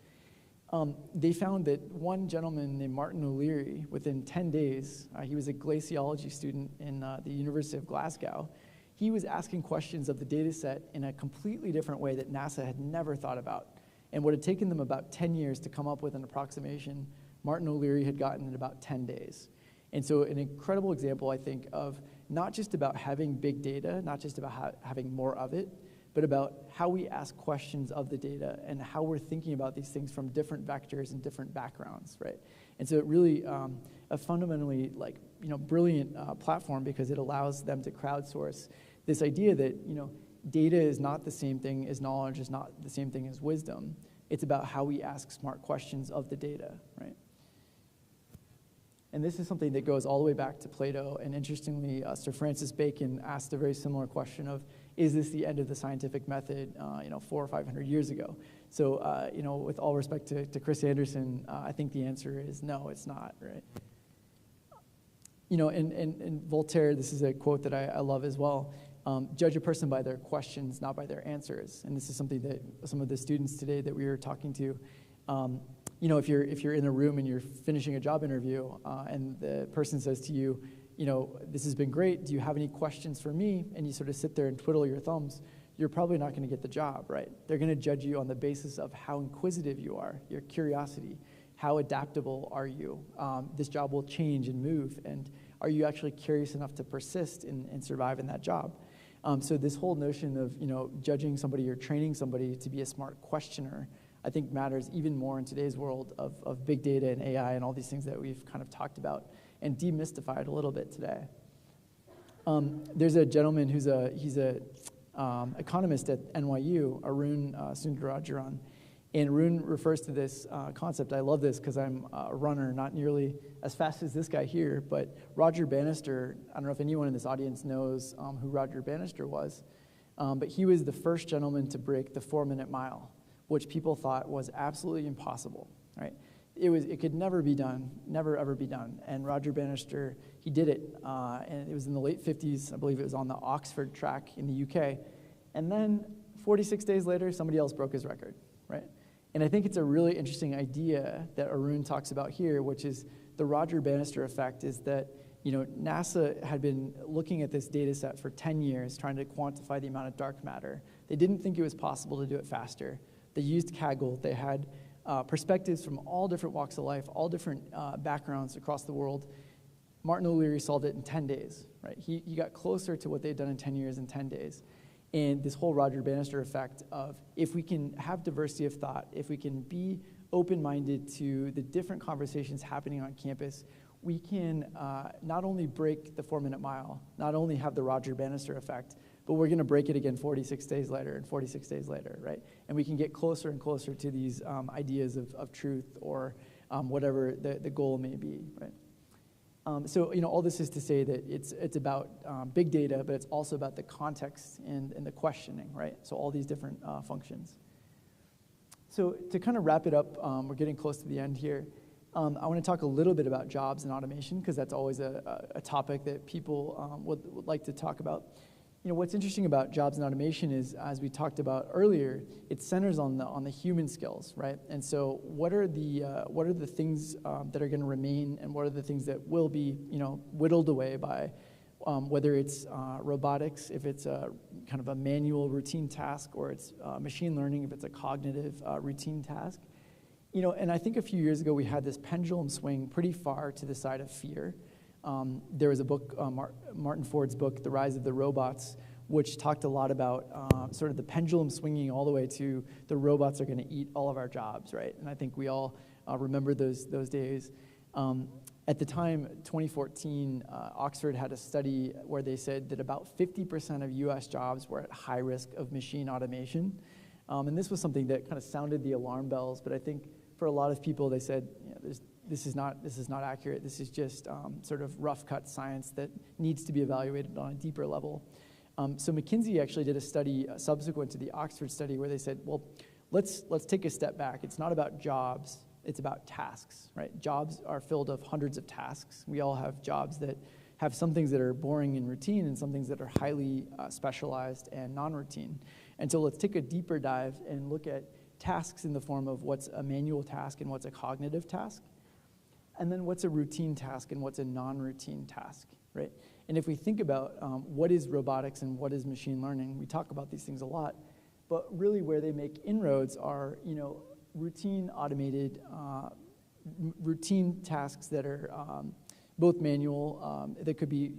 They found that one gentleman named Martin O'Leary, within 10 days, he was a glaciology student in the University of Glasgow. He was asking questions of the data set in a completely different way that NASA had never thought about. And what had taken them about 10 years to come up with an approximation, Martin O'Leary had gotten in about 10 days. And so an incredible example, I think, of not just about having big data, not just about having more of it, but about how we ask questions of the data and how we're thinking about these things from different vectors and different backgrounds, right? And so it really, a fundamentally brilliant platform, because it allows them to crowdsource this idea that, data is not the same thing as knowledge, is not the same thing as wisdom. It's about how we ask smart questions of the data, right? And this is something that goes all the way back to Plato. And interestingly, Sir Francis Bacon asked a very similar question of, is this the end of the scientific method, 400 or 500 years ago? So, with all respect to Chris Anderson, I think the answer is no, it's not, right? In Voltaire, this is a quote that I love as well. Judge a person by their questions, not by their answers. And this is something that some of the students today that we were talking to, if you're in a room and you're finishing a job interview and the person says to you, this has been great, do you have any questions for me? And you sort of sit there and twiddle your thumbs, you're probably not going to get the job, right? They're going to judge you on the basis of how inquisitive you are, your curiosity, how adaptable are you? This job will change and move, and are you actually curious enough to persist and survive in that job? So this whole notion of judging somebody or training somebody to be a smart questioner, I think matters even more in today's world of big data and AI and all these things that we've kind of talked about and demystified a little bit today. There's a gentleman he's a economist at NYU, Arun Sundarajaran, and Arun refers to this concept. I love this because I'm a runner, not nearly as fast as this guy here, but Roger Bannister, I don't know if anyone in this audience knows who Roger Bannister was, but he was the first gentleman to break the 4-minute mile, which people thought was absolutely impossible, right? It could never be done, never ever be done. And Roger Bannister, he did it, and it was in the late 50s. I believe it was on the Oxford track in the UK. And then 46 days later, somebody else broke his record, right? And I think it's a really interesting idea that Arun talks about here, which is the Roger Bannister effect, is that NASA had been looking at this data set for 10 years, trying to quantify the amount of dark matter. They didn't think it was possible to do it faster. They used Kaggle. They had perspectives from all different walks of life, all different backgrounds across the world. Martin O'Leary solved it in 10 days, right? He got closer to what they'd done in 10 years in 10 days. And this whole Roger Bannister effect of if we can have diversity of thought, if we can be open-minded to the different conversations happening on campus, we can not only break the 4-minute mile, not only have the Roger Bannister effect, but we're going to break it again 46 days later and 46 days later, right? And we can get closer and closer to these ideas of truth or whatever the goal may be, right? So all this is to say that it's about big data, but it's also about the context and the questioning, right? So all these different functions. So to kind of wrap it up, we're getting close to the end here. I want to talk a little bit about jobs and automation because that's always a topic that people would like to talk about. What's interesting about jobs and automation is, as we talked about earlier, it centers on the human skills, right? And so, what are the things that are going to remain, and what are the things that will be, whittled away by, whether it's robotics, if it's a kind of a manual routine task, or it's machine learning, if it's a cognitive routine task, And I think a few years ago we had this pendulum swing pretty far to the side of fear. There was a book, Martin Ford's book, The Rise of the Robots, which talked a lot about sort of the pendulum swinging all the way to the robots are going to eat all of our jobs, right? And I think we all remember those days. At the time, 2014, Oxford had a study where they said that about 50% of US jobs were at high risk of machine automation. And this was something that kind of sounded the alarm bells, but I think for a lot of people, they said, this is not accurate. This is just sort of rough cut science that needs to be evaluated on a deeper level. So McKinsey actually did a study subsequent to the Oxford study where they said, well, let's take a step back. It's not about jobs. It's about tasks, right? Jobs are filled of hundreds of tasks. We all have jobs that have some things that are boring and routine and some things that are highly specialized and non-routine. And so let's take a deeper dive and look at tasks in the form of what's a manual task and what's a cognitive task. And then what's a routine task and what's a non-routine task, right? And if we think about what is robotics and what is machine learning, we talk about these things a lot, but really where they make inroads are, routine automated, routine tasks that are both manual, that could be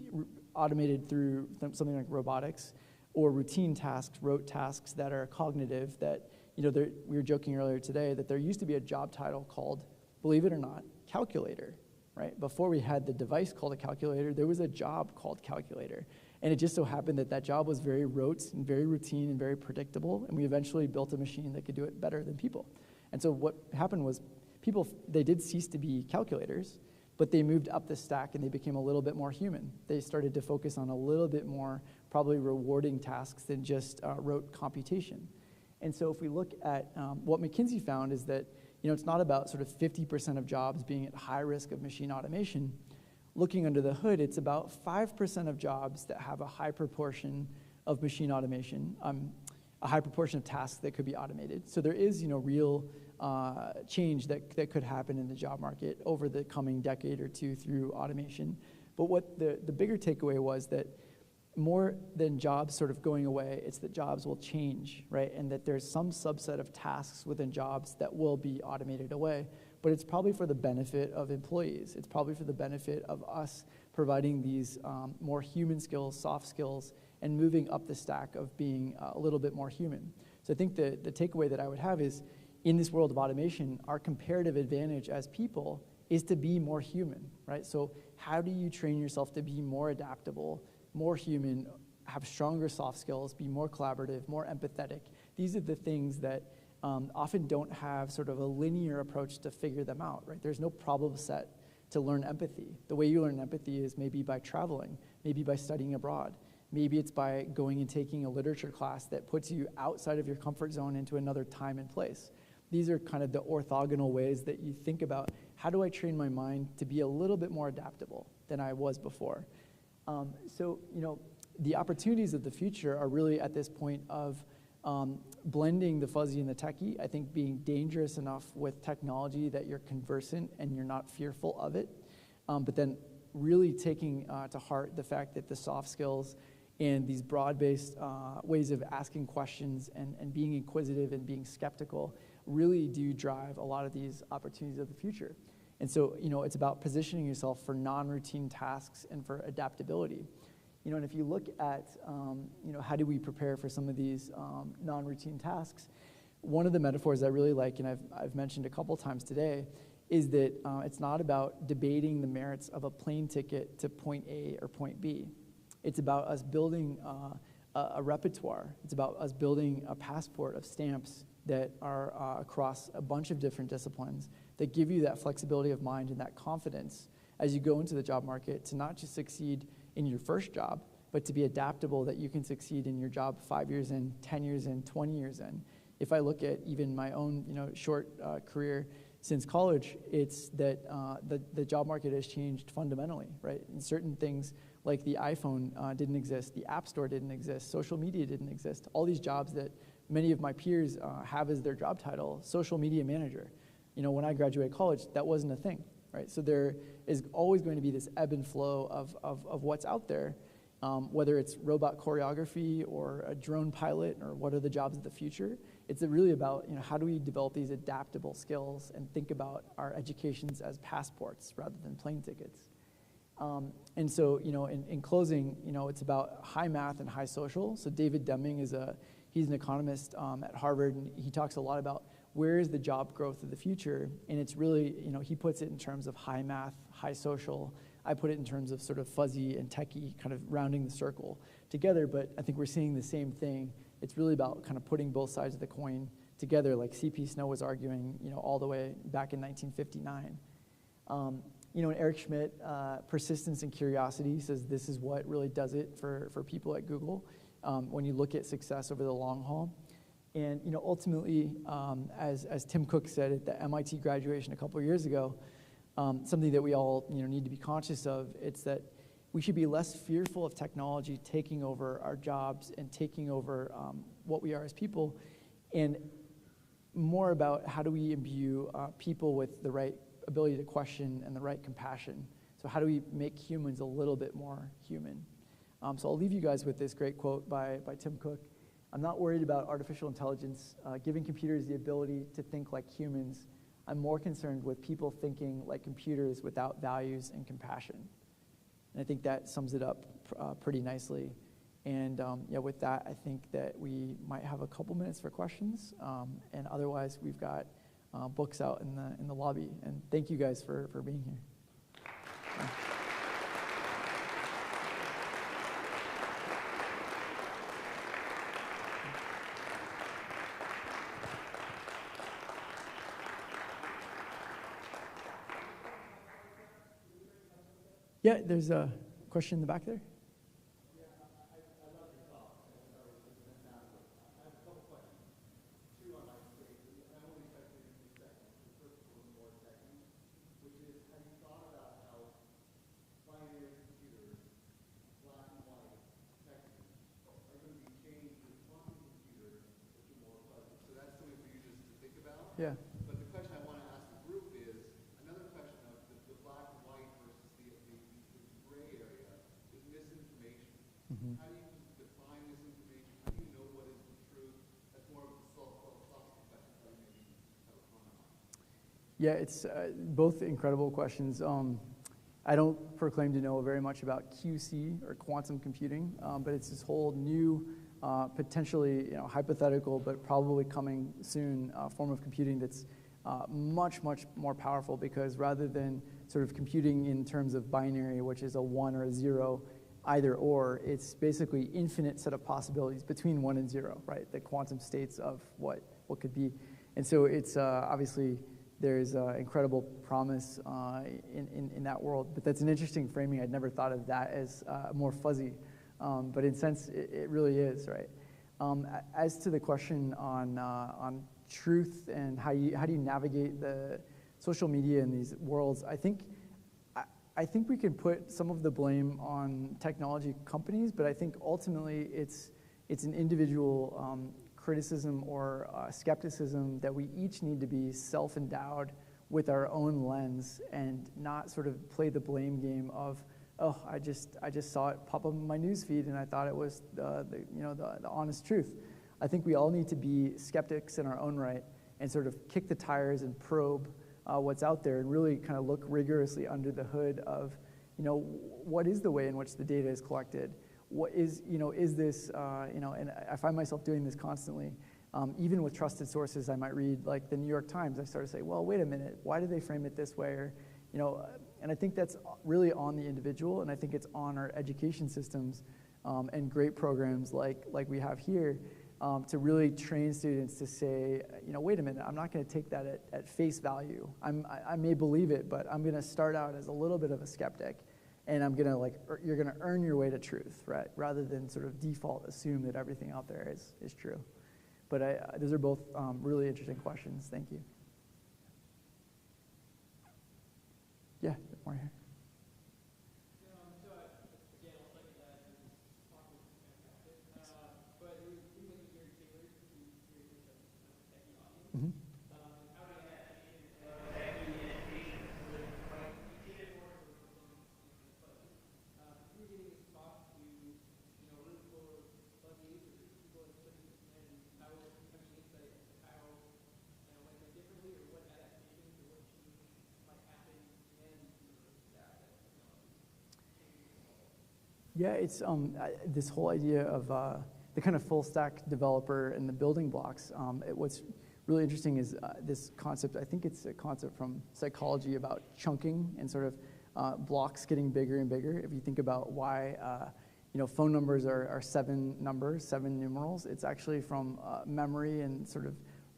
automated through something like robotics, or routine tasks, rote tasks that are cognitive that, we were joking earlier today that there used to be a job title called, believe it or not, calculator, right? Before we had the device called a calculator, there was a job called calculator. And it just so happened that that job was very rote and very routine and very predictable, and we eventually built a machine that could do it better than people. And so what happened was people, they did cease to be calculators, but they moved up the stack and they became a little bit more human. They started to focus on a little bit more probably rewarding tasks than just rote computation. And so if we look at what McKinsey found is that it's not about sort of 50% of jobs being at high risk of machine automation. Looking under the hood, it's about 5% of jobs that have a high proportion of machine automation, a high proportion of tasks that could be automated. So there is real change that could happen in the job market over the coming decade or two through automation. But what the bigger takeaway was that more than jobs sort of going away, it's that jobs will change, right? And that there's some subset of tasks within jobs that will be automated away, but it's probably for the benefit of employees. It's probably for the benefit of us providing these more human skills, soft skills, and moving up the stack of being a little bit more human. So I think the takeaway that I would have is, in this world of automation, our comparative advantage as people is to be more human, right? So how do you train yourself to be more adaptable, more human, have stronger soft skills, be more collaborative, more empathetic? These are the things that often don't have sort of a linear approach to figure them out, right? There's no problem set to learn empathy. The way you learn empathy is maybe by traveling, maybe by studying abroad. Maybe it's by going and taking a literature class that puts you outside of your comfort zone into another time and place. These are kind of the orthogonal ways that you think about, how do I train my mind to be a little bit more adaptable than I was before? So the opportunities of the future are really at this point of blending the fuzzy and the techie. I think being dangerous enough with technology that you're conversant and you're not fearful of it, but then really taking to heart the fact that the soft skills and these broad-based ways of asking questions and being inquisitive and being skeptical really do drive a lot of these opportunities of the future. And so, it's about positioning yourself for non-routine tasks and for adaptability. And if you look at, how do we prepare for some of these non-routine tasks, one of the metaphors I really like, and I've mentioned a couple times today, is that it's not about debating the merits of a plane ticket to point A or point B. It's about us building a repertoire. It's about us building a passport of stamps that are across a bunch of different disciplines that give you that flexibility of mind and that confidence as you go into the job market to not just succeed in your first job, but to be adaptable, that you can succeed in your job 5 years in, 10 years in, 20 years in. If I look at even my own short career since college, it's that the job market has changed fundamentally, right? And certain things like the iPhone didn't exist, the App Store didn't exist, social media didn't exist. All these jobs that many of my peers have as their job title, social media manager. When I graduated college, that wasn't a thing, right? So there is always going to be this ebb and flow of what's out there, whether it's robot choreography or a drone pilot or what are the jobs of the future. It's really about how do we develop these adaptable skills and think about our educations as passports rather than plane tickets. And so in closing, it's about high math and high social. So David Deming he's an economist at Harvard, and he talks a lot about where is the job growth of the future, and it's really, he puts it in terms of high math, high social. I put it in terms of sort of fuzzy and techie, kind of rounding the circle together, but I think we're seeing the same thing. It's really about kind of putting both sides of the coin together, like C.P. Snow was arguing, all the way back in 1959. And Eric Schmidt, persistence and curiosity, says this is what really does it for people at Google when you look at success over the long haul. And ultimately, as Tim Cook said at the MIT graduation a couple of years ago, something that we all need to be conscious of, it's that we should be less fearful of technology taking over our jobs and taking over what we are as people, and more about how do we imbue people with the right ability to question and the right compassion. So how do we make humans a little bit more human? So I'll leave you guys with this great quote by Tim Cook. I'm not worried about artificial intelligence giving computers the ability to think like humans. I'm more concerned with people thinking like computers without values and compassion. And I think that sums it up pretty nicely. And with that, I think that we might have a couple minutes for questions. And otherwise, we've got books out in the lobby. And thank you guys for being here. Yeah, there's a question in the back there. Yeah. But the question I want to ask the group is another question of the black and white versus the gray area is misinformation. Mm-hmm. How do you define misinformation? How do you know what is the truth? That's more of a philosophical question. So maybe have a comment on. Yeah, it's both incredible questions. I don't proclaim to know very much about QC or quantum computing, but it's this whole new potentially hypothetical, but probably coming soon form of computing that's much, much more powerful, because rather than sort of computing in terms of binary, which is a 1 or a 0, either or, it's basically infinite set of possibilities between 1 and 0, right? The quantum states of what could be. And so it's obviously there's incredible promise in that world, but that's an interesting framing. I'd never thought of that as more fuzzy. But in a sense, it really is, right? As to the question on truth and how do you navigate the social media in these worlds, I think we can put some of the blame on technology companies, but I think ultimately it's an individual criticism or skepticism that we each need to be self-endowed with our own lens and not sort of play the blame game of, oh, I just saw it pop up in my news feed and I thought it was the honest truth. I think we all need to be skeptics in our own right and sort of kick the tires and probe what's out there and really kind of look rigorously under the hood of, what is the way in which the data is collected? What is this, and I find myself doing this constantly. Even with trusted sources, I might read like the New York Times. I start to say, well, wait a minute, why did they frame it this way? Or, and I think that's really on the individual, and I think it's on our education systems and great programs like we have here to really train students to say, wait a minute, I'm not going to take that at face value. I may believe it, but I'm going to start out as a little bit of a skeptic, and I'm going to you're going to earn your way to truth, right? Rather than sort of default assume that everything out there is true. But those are both really interesting questions. Thank you. Yeah, more here. Mm-hmm. Yeah, it's this whole idea of the kind of full stack developer and the building blocks. What's really interesting is this concept. I think it's a concept from psychology about chunking and sort of blocks getting bigger and bigger. If you think about why phone numbers are 7 numbers, 7 numerals, it's actually from memory and sort of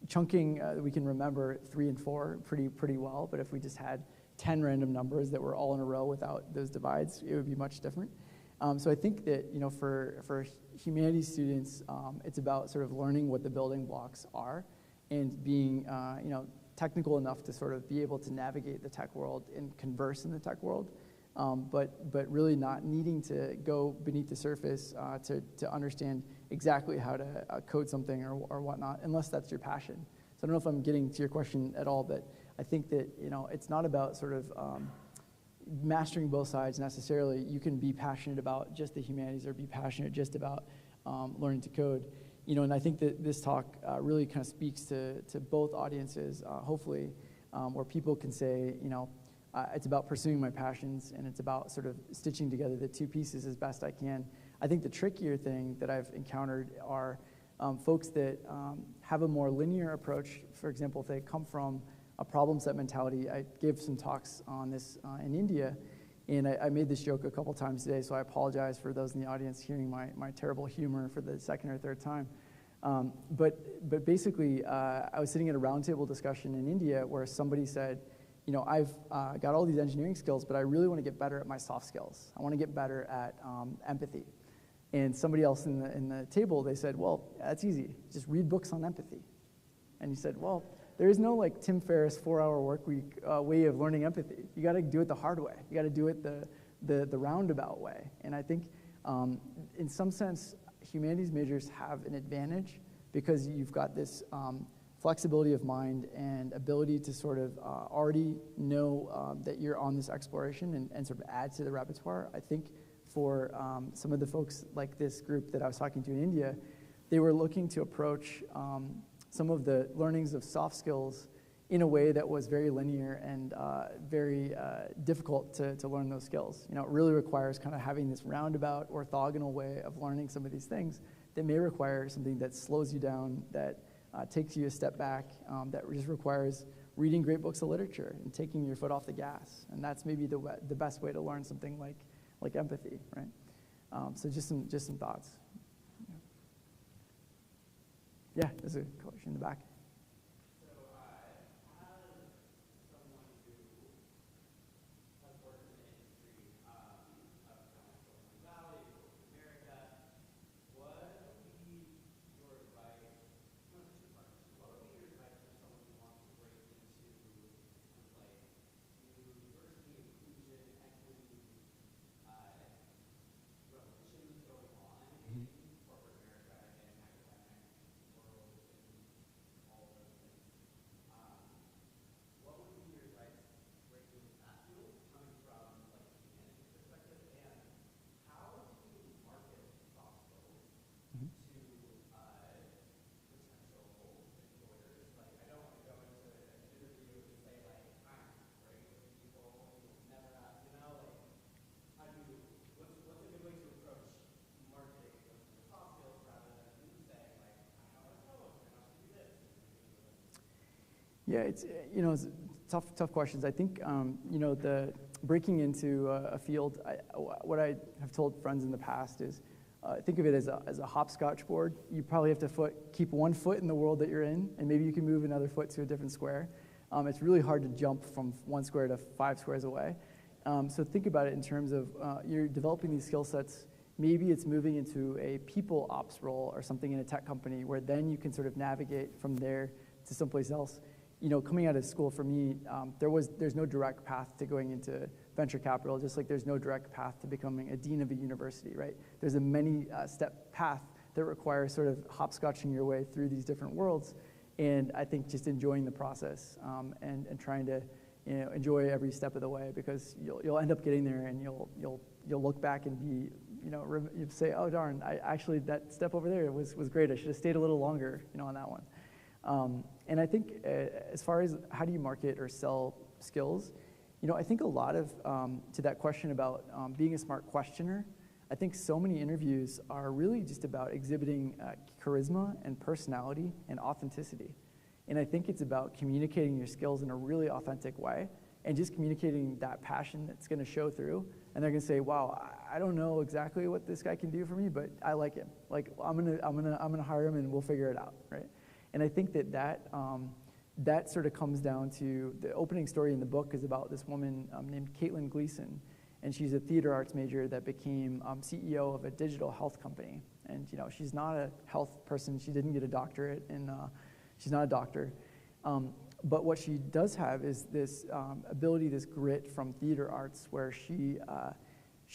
chunking. We can remember 3 and 4 pretty well, but if we just had 10 random numbers that were all in a row without those divides, it would be much different. So I think that for humanities students, it's about sort of learning what the building blocks are and being technical enough to sort of be able to navigate the tech world and converse in the tech world, but really not needing to go beneath the surface to understand exactly how to code something or whatnot, unless that's your passion. So I don't know if I'm getting to your question at all, but I think that it's not about sort of mastering both sides necessarily. You can be passionate about just the humanities or be passionate just about learning to code. And I think that this talk really kind of speaks to both audiences, hopefully, where people can say, it's about pursuing my passions and it's about sort of stitching together the two pieces as best I can. I think the trickier thing that I've encountered are folks that have a more linear approach. For example, if they come from a problem set mentality. I gave some talks on this in India, and I made this joke a couple times today, so I apologize for those in the audience hearing my terrible humor for the second or third time. But basically, I was sitting at a roundtable discussion in India where somebody said, I've got all these engineering skills, but I really want to get better at my soft skills. I want to get better at empathy. And somebody else in the table, they said, well, that's easy. Just read books on empathy. And he said, well, there is no like Tim Ferriss 4-hour work week way of learning empathy. You got to do it the hard way. You got to do it the roundabout way. And I think in some sense, humanities majors have an advantage because you've got this flexibility of mind and ability to sort of already know that you're on this exploration and sort of add to the repertoire. I think for some of the folks like this group that I was talking to in India, they were looking to approach some of the learnings of soft skills in a way that was very linear and very difficult to learn those skills. It really requires kind of having this roundabout, orthogonal way of learning some of these things that may require something that slows you down, that takes you a step back, that just requires reading great books of literature and taking your foot off the gas. And that's maybe the best way to learn something like empathy, right? So just some thoughts. Yeah, there's a question in the back. Yeah, it's tough questions. I think the breaking into a field. What I have told friends in the past is think of it as a hopscotch board. You probably have to keep one foot in the world that you're in, and maybe you can move another foot to a different square. It's really hard to jump from 1 square to 5 squares away. So think about it in terms of you're developing these skill sets. Maybe it's moving into a people ops role or something in a tech company where then you can sort of navigate from there to someplace else. Coming out of school for me, there's no direct path to going into venture capital, just like there's no direct path to becoming a dean of a university, right? There's a many-step path that requires sort of hopscotching your way through these different worlds, and I think just enjoying the process and trying to enjoy every step of the way, because you'll end up getting there and you'll look back and be you'd say, oh darn, that step over there was great. I should have stayed a little longer on that one. And I think as far as how do you market or sell skills, I think a lot of, to that question about being a smart questioner, I think so many interviews are really just about exhibiting charisma and personality and authenticity. And I think it's about communicating your skills in a really authentic way and just communicating that passion that's going to show through. And they're going to say, wow, I don't know exactly what this guy can do for me, but I like him. Like, I'm gonna hire him and we'll figure it out, right? And I think that sort of comes down to the opening story in the book is about this woman named Caitlin Gleason, and she's a theater arts major that became CEO of a digital health company. And she's not a health person. She didn't get a doctorate, and she's not a doctor. But what she does have is this ability, this grit from theater arts, where she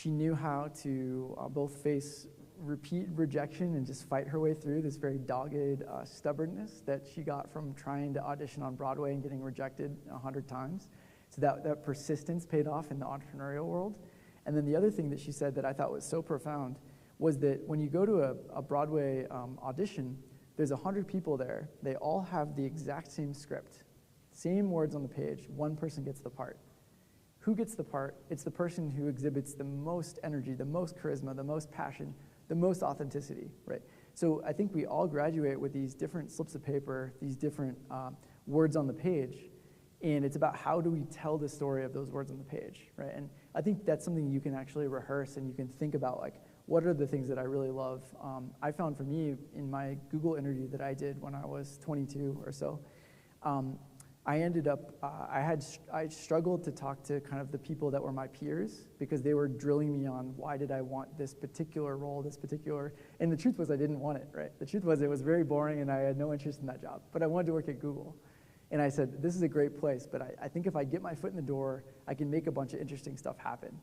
knew how to both face repeat rejection and just fight her way through this very dogged stubbornness that she got from trying to audition on Broadway and getting rejected 100 times. So that persistence paid off in the entrepreneurial world. And then the other thing that she said that I thought was so profound was that when you go to a Broadway audition, there's 100 people there. They all have the exact same script, same words on the page. One person gets the part. Who gets the part? It's the person who exhibits the most energy, the most charisma, the most passion, the most authenticity, right? So I think we all graduate with these different slips of paper, these different words on the page, and it's about how do we tell the story of those words on the page, right? And I think that's something you can actually rehearse and you can think about, like, what are the things that I really love? I found for me in my Google interview that I did when I was 22 or so, I I ended up, I struggled to talk to kind of the people that were my peers because they were drilling me on why did I want this particular role, and the truth was I didn't want it, right? The truth was it was very boring and I had no interest in that job, but I wanted to work at Google. And I said, this is a great place, but I think if I get my foot in the door, I can make a bunch of interesting stuff happen.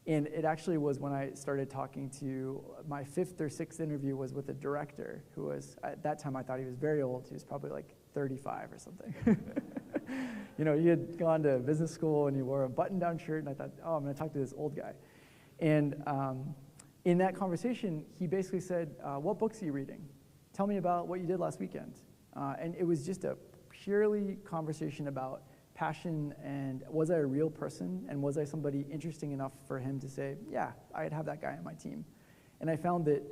And it actually was when I started talking to, my 5th or 6th interview was with a director who was, at that time I thought he was very old. He was probably like 35 or something. You know, he had gone to business school and he wore a button-down shirt, and I thought, oh, I'm going to talk to this old guy. And in that conversation, he basically said, what books are you reading? Tell me about what you did last weekend. And it was just a purely conversation about passion and was I a real person, and was I somebody interesting enough for him to say, yeah, I'd have that guy on my team. And I found that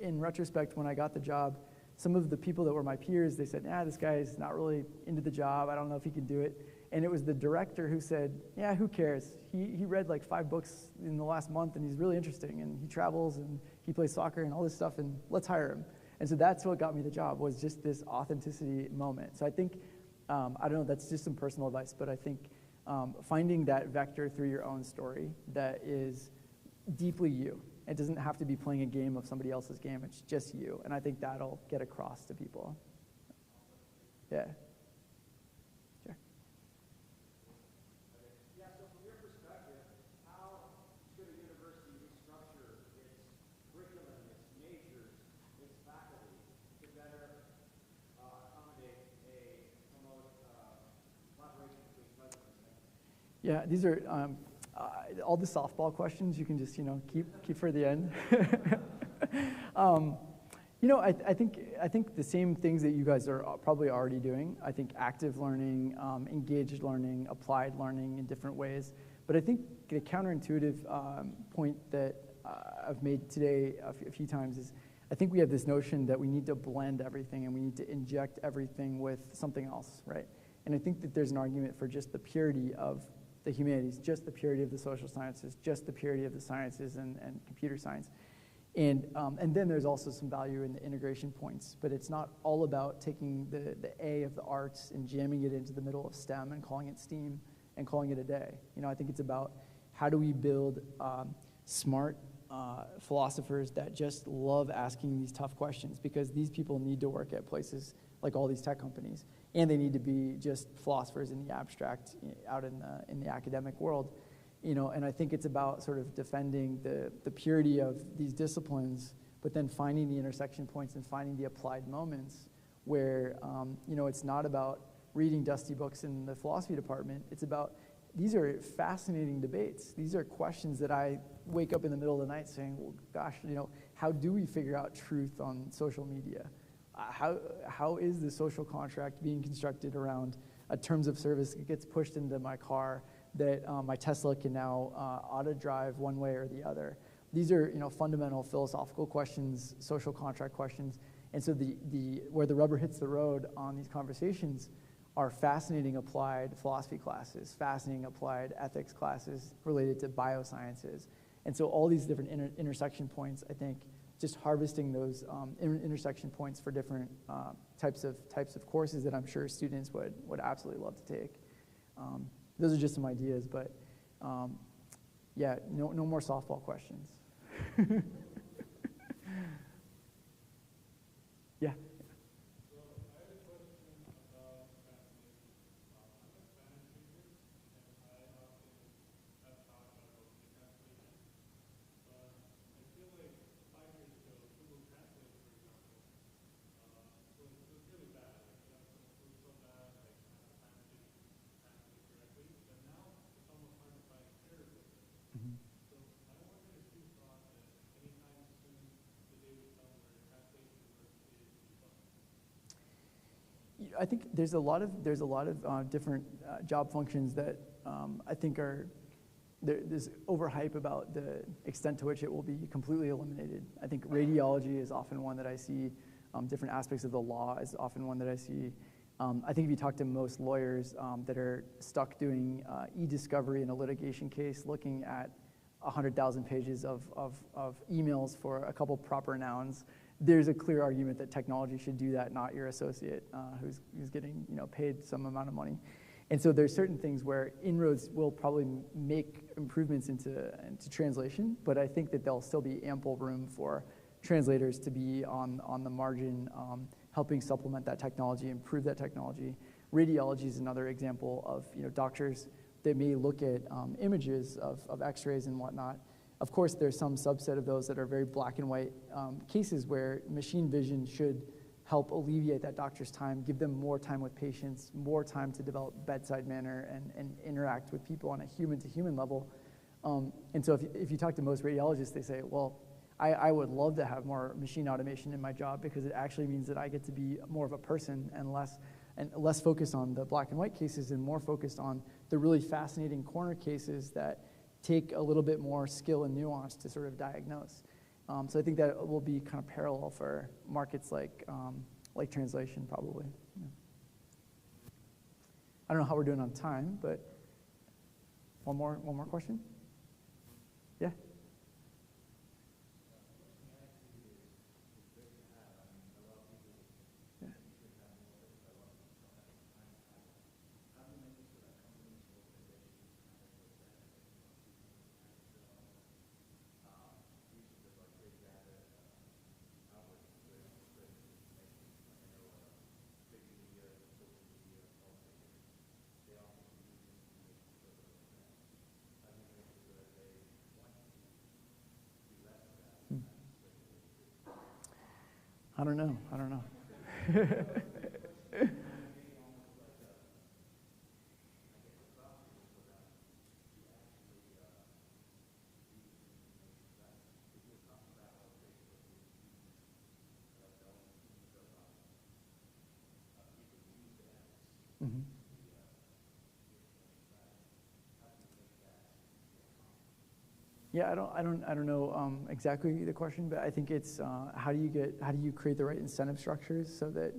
in retrospect, when I got the job, some of the people that were my peers, they said, this guy is not really into the job. I don't know if he can do it. And it was the director who said, yeah, who cares? He read like 5 books in the last month, and he's really interesting, and he travels, and he plays soccer and all this stuff, and let's hire him. And so that's what got me the job, was just this authenticity moment. So I think, I don't know, that's just some personal advice, but I think finding that vector through your own story that is deeply you. It doesn't have to be playing a game of somebody else's game. It's just you. And I think that'll get across to people. Yeah. Sure. Yeah, so from your perspective, how should a university restructure its curriculum, its majors, its faculty to better accommodate promote collaboration between presidents? Yeah, these are all the softball questions you can just, keep for the end. I think the same things that you guys are probably already doing. I think active learning, engaged learning, applied learning in different ways. But I think the counterintuitive point that I've made today a few times is I think we have this notion that we need to blend everything and we need to inject everything with something else, right? And I think that there's an argument for just the purity of the humanities, just the purity of the social sciences, just the purity of the sciences and computer science. And then there's also some value in the integration points, but it's not all about taking the A of the arts and jamming it into the middle of STEM and calling it STEAM and calling it a day. I think it's about how do we build smart philosophers that just love asking these tough questions, because these people need to work at places like all these tech companies, and they need to be just philosophers in the abstract out in the academic world. And I think it's about sort of defending the purity of these disciplines, but then finding the intersection points and finding the applied moments where, it's not about reading dusty books in the philosophy department. It's about, these are fascinating debates. These are questions that I wake up in the middle of the night saying, well, gosh, how do we figure out truth on social media? How is the social contract being constructed around terms of service that gets pushed into my car that my Tesla can now auto drive one way or the other? These are fundamental philosophical questions, social contract questions, and so where the rubber hits the road on these conversations are fascinating applied philosophy classes, fascinating applied ethics classes related to biosciences, and so all these different intersection points, I think, just harvesting those intersection points for different types of courses that I'm sure students would absolutely love to take. Those are just some ideas, but yeah, no more softball questions. Yeah. So I had a question about translation. I'm a Spanish teacher, and I often have taught about the translation. But I feel like 5 years ago, Google Translate, for example, was really bad. Like, it was so bad, like, translate correctly. But now it's almost hard to find errors with it. So I wonder if you thought that anytime soon the day would come where translation work is debunked. I think there's a lot of different job functions that I think there's overhype about the extent to which it will be completely eliminated. I think radiology is often one that I see. Different aspects of the law is often one that I see. I think if you talk to most lawyers that are stuck doing e-discovery in a litigation case, looking at 100,000 pages of emails for a couple proper nouns, there's a clear argument that technology should do that, not your associate who's getting paid some amount of money. And so there's certain things where inroads will probably make improvements into translation, but I think that there'll still be ample room for translators to be on the margin, helping supplement that technology, improve that technology. Radiology is another example of doctors that may look at images of x-rays and whatnot. Of course, there's some subset of those that are very black and white cases where machine vision should help alleviate that doctor's time, give them more time with patients, more time to develop bedside manner and interact with people on a human-to-human level. And so if you talk to most radiologists, they say, well, I would love to have more machine automation in my job because it actually means that I get to be more of a person and less focused on the black and white cases and more focused on the really fascinating corner cases that take a little bit more skill and nuance to sort of diagnose. So I think that will be kind of parallel for markets like translation, probably. Yeah. I don't know how we're doing on time, but one more question? Yeah. I don't know. Mm-hmm. Yeah, I don't know exactly the question, but I think it's how do you create the right incentive structures so that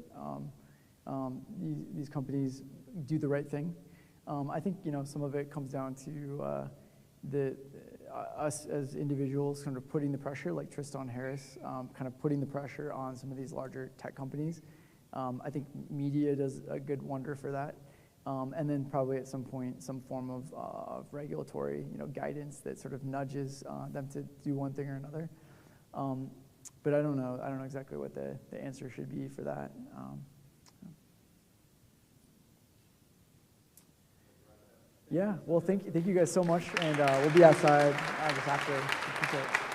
these companies do the right thing. I think some of it comes down to us as individuals kind of putting the pressure, like Tristan Harris, kind of putting the pressure on some of these larger tech companies. I think media does a good wonder for that. And then probably at some point, some form of regulatory, guidance that sort of nudges them to do one thing or another. But I don't know exactly what the answer should be for that. Yeah. Well, thank you guys so much, and we'll be outside just after.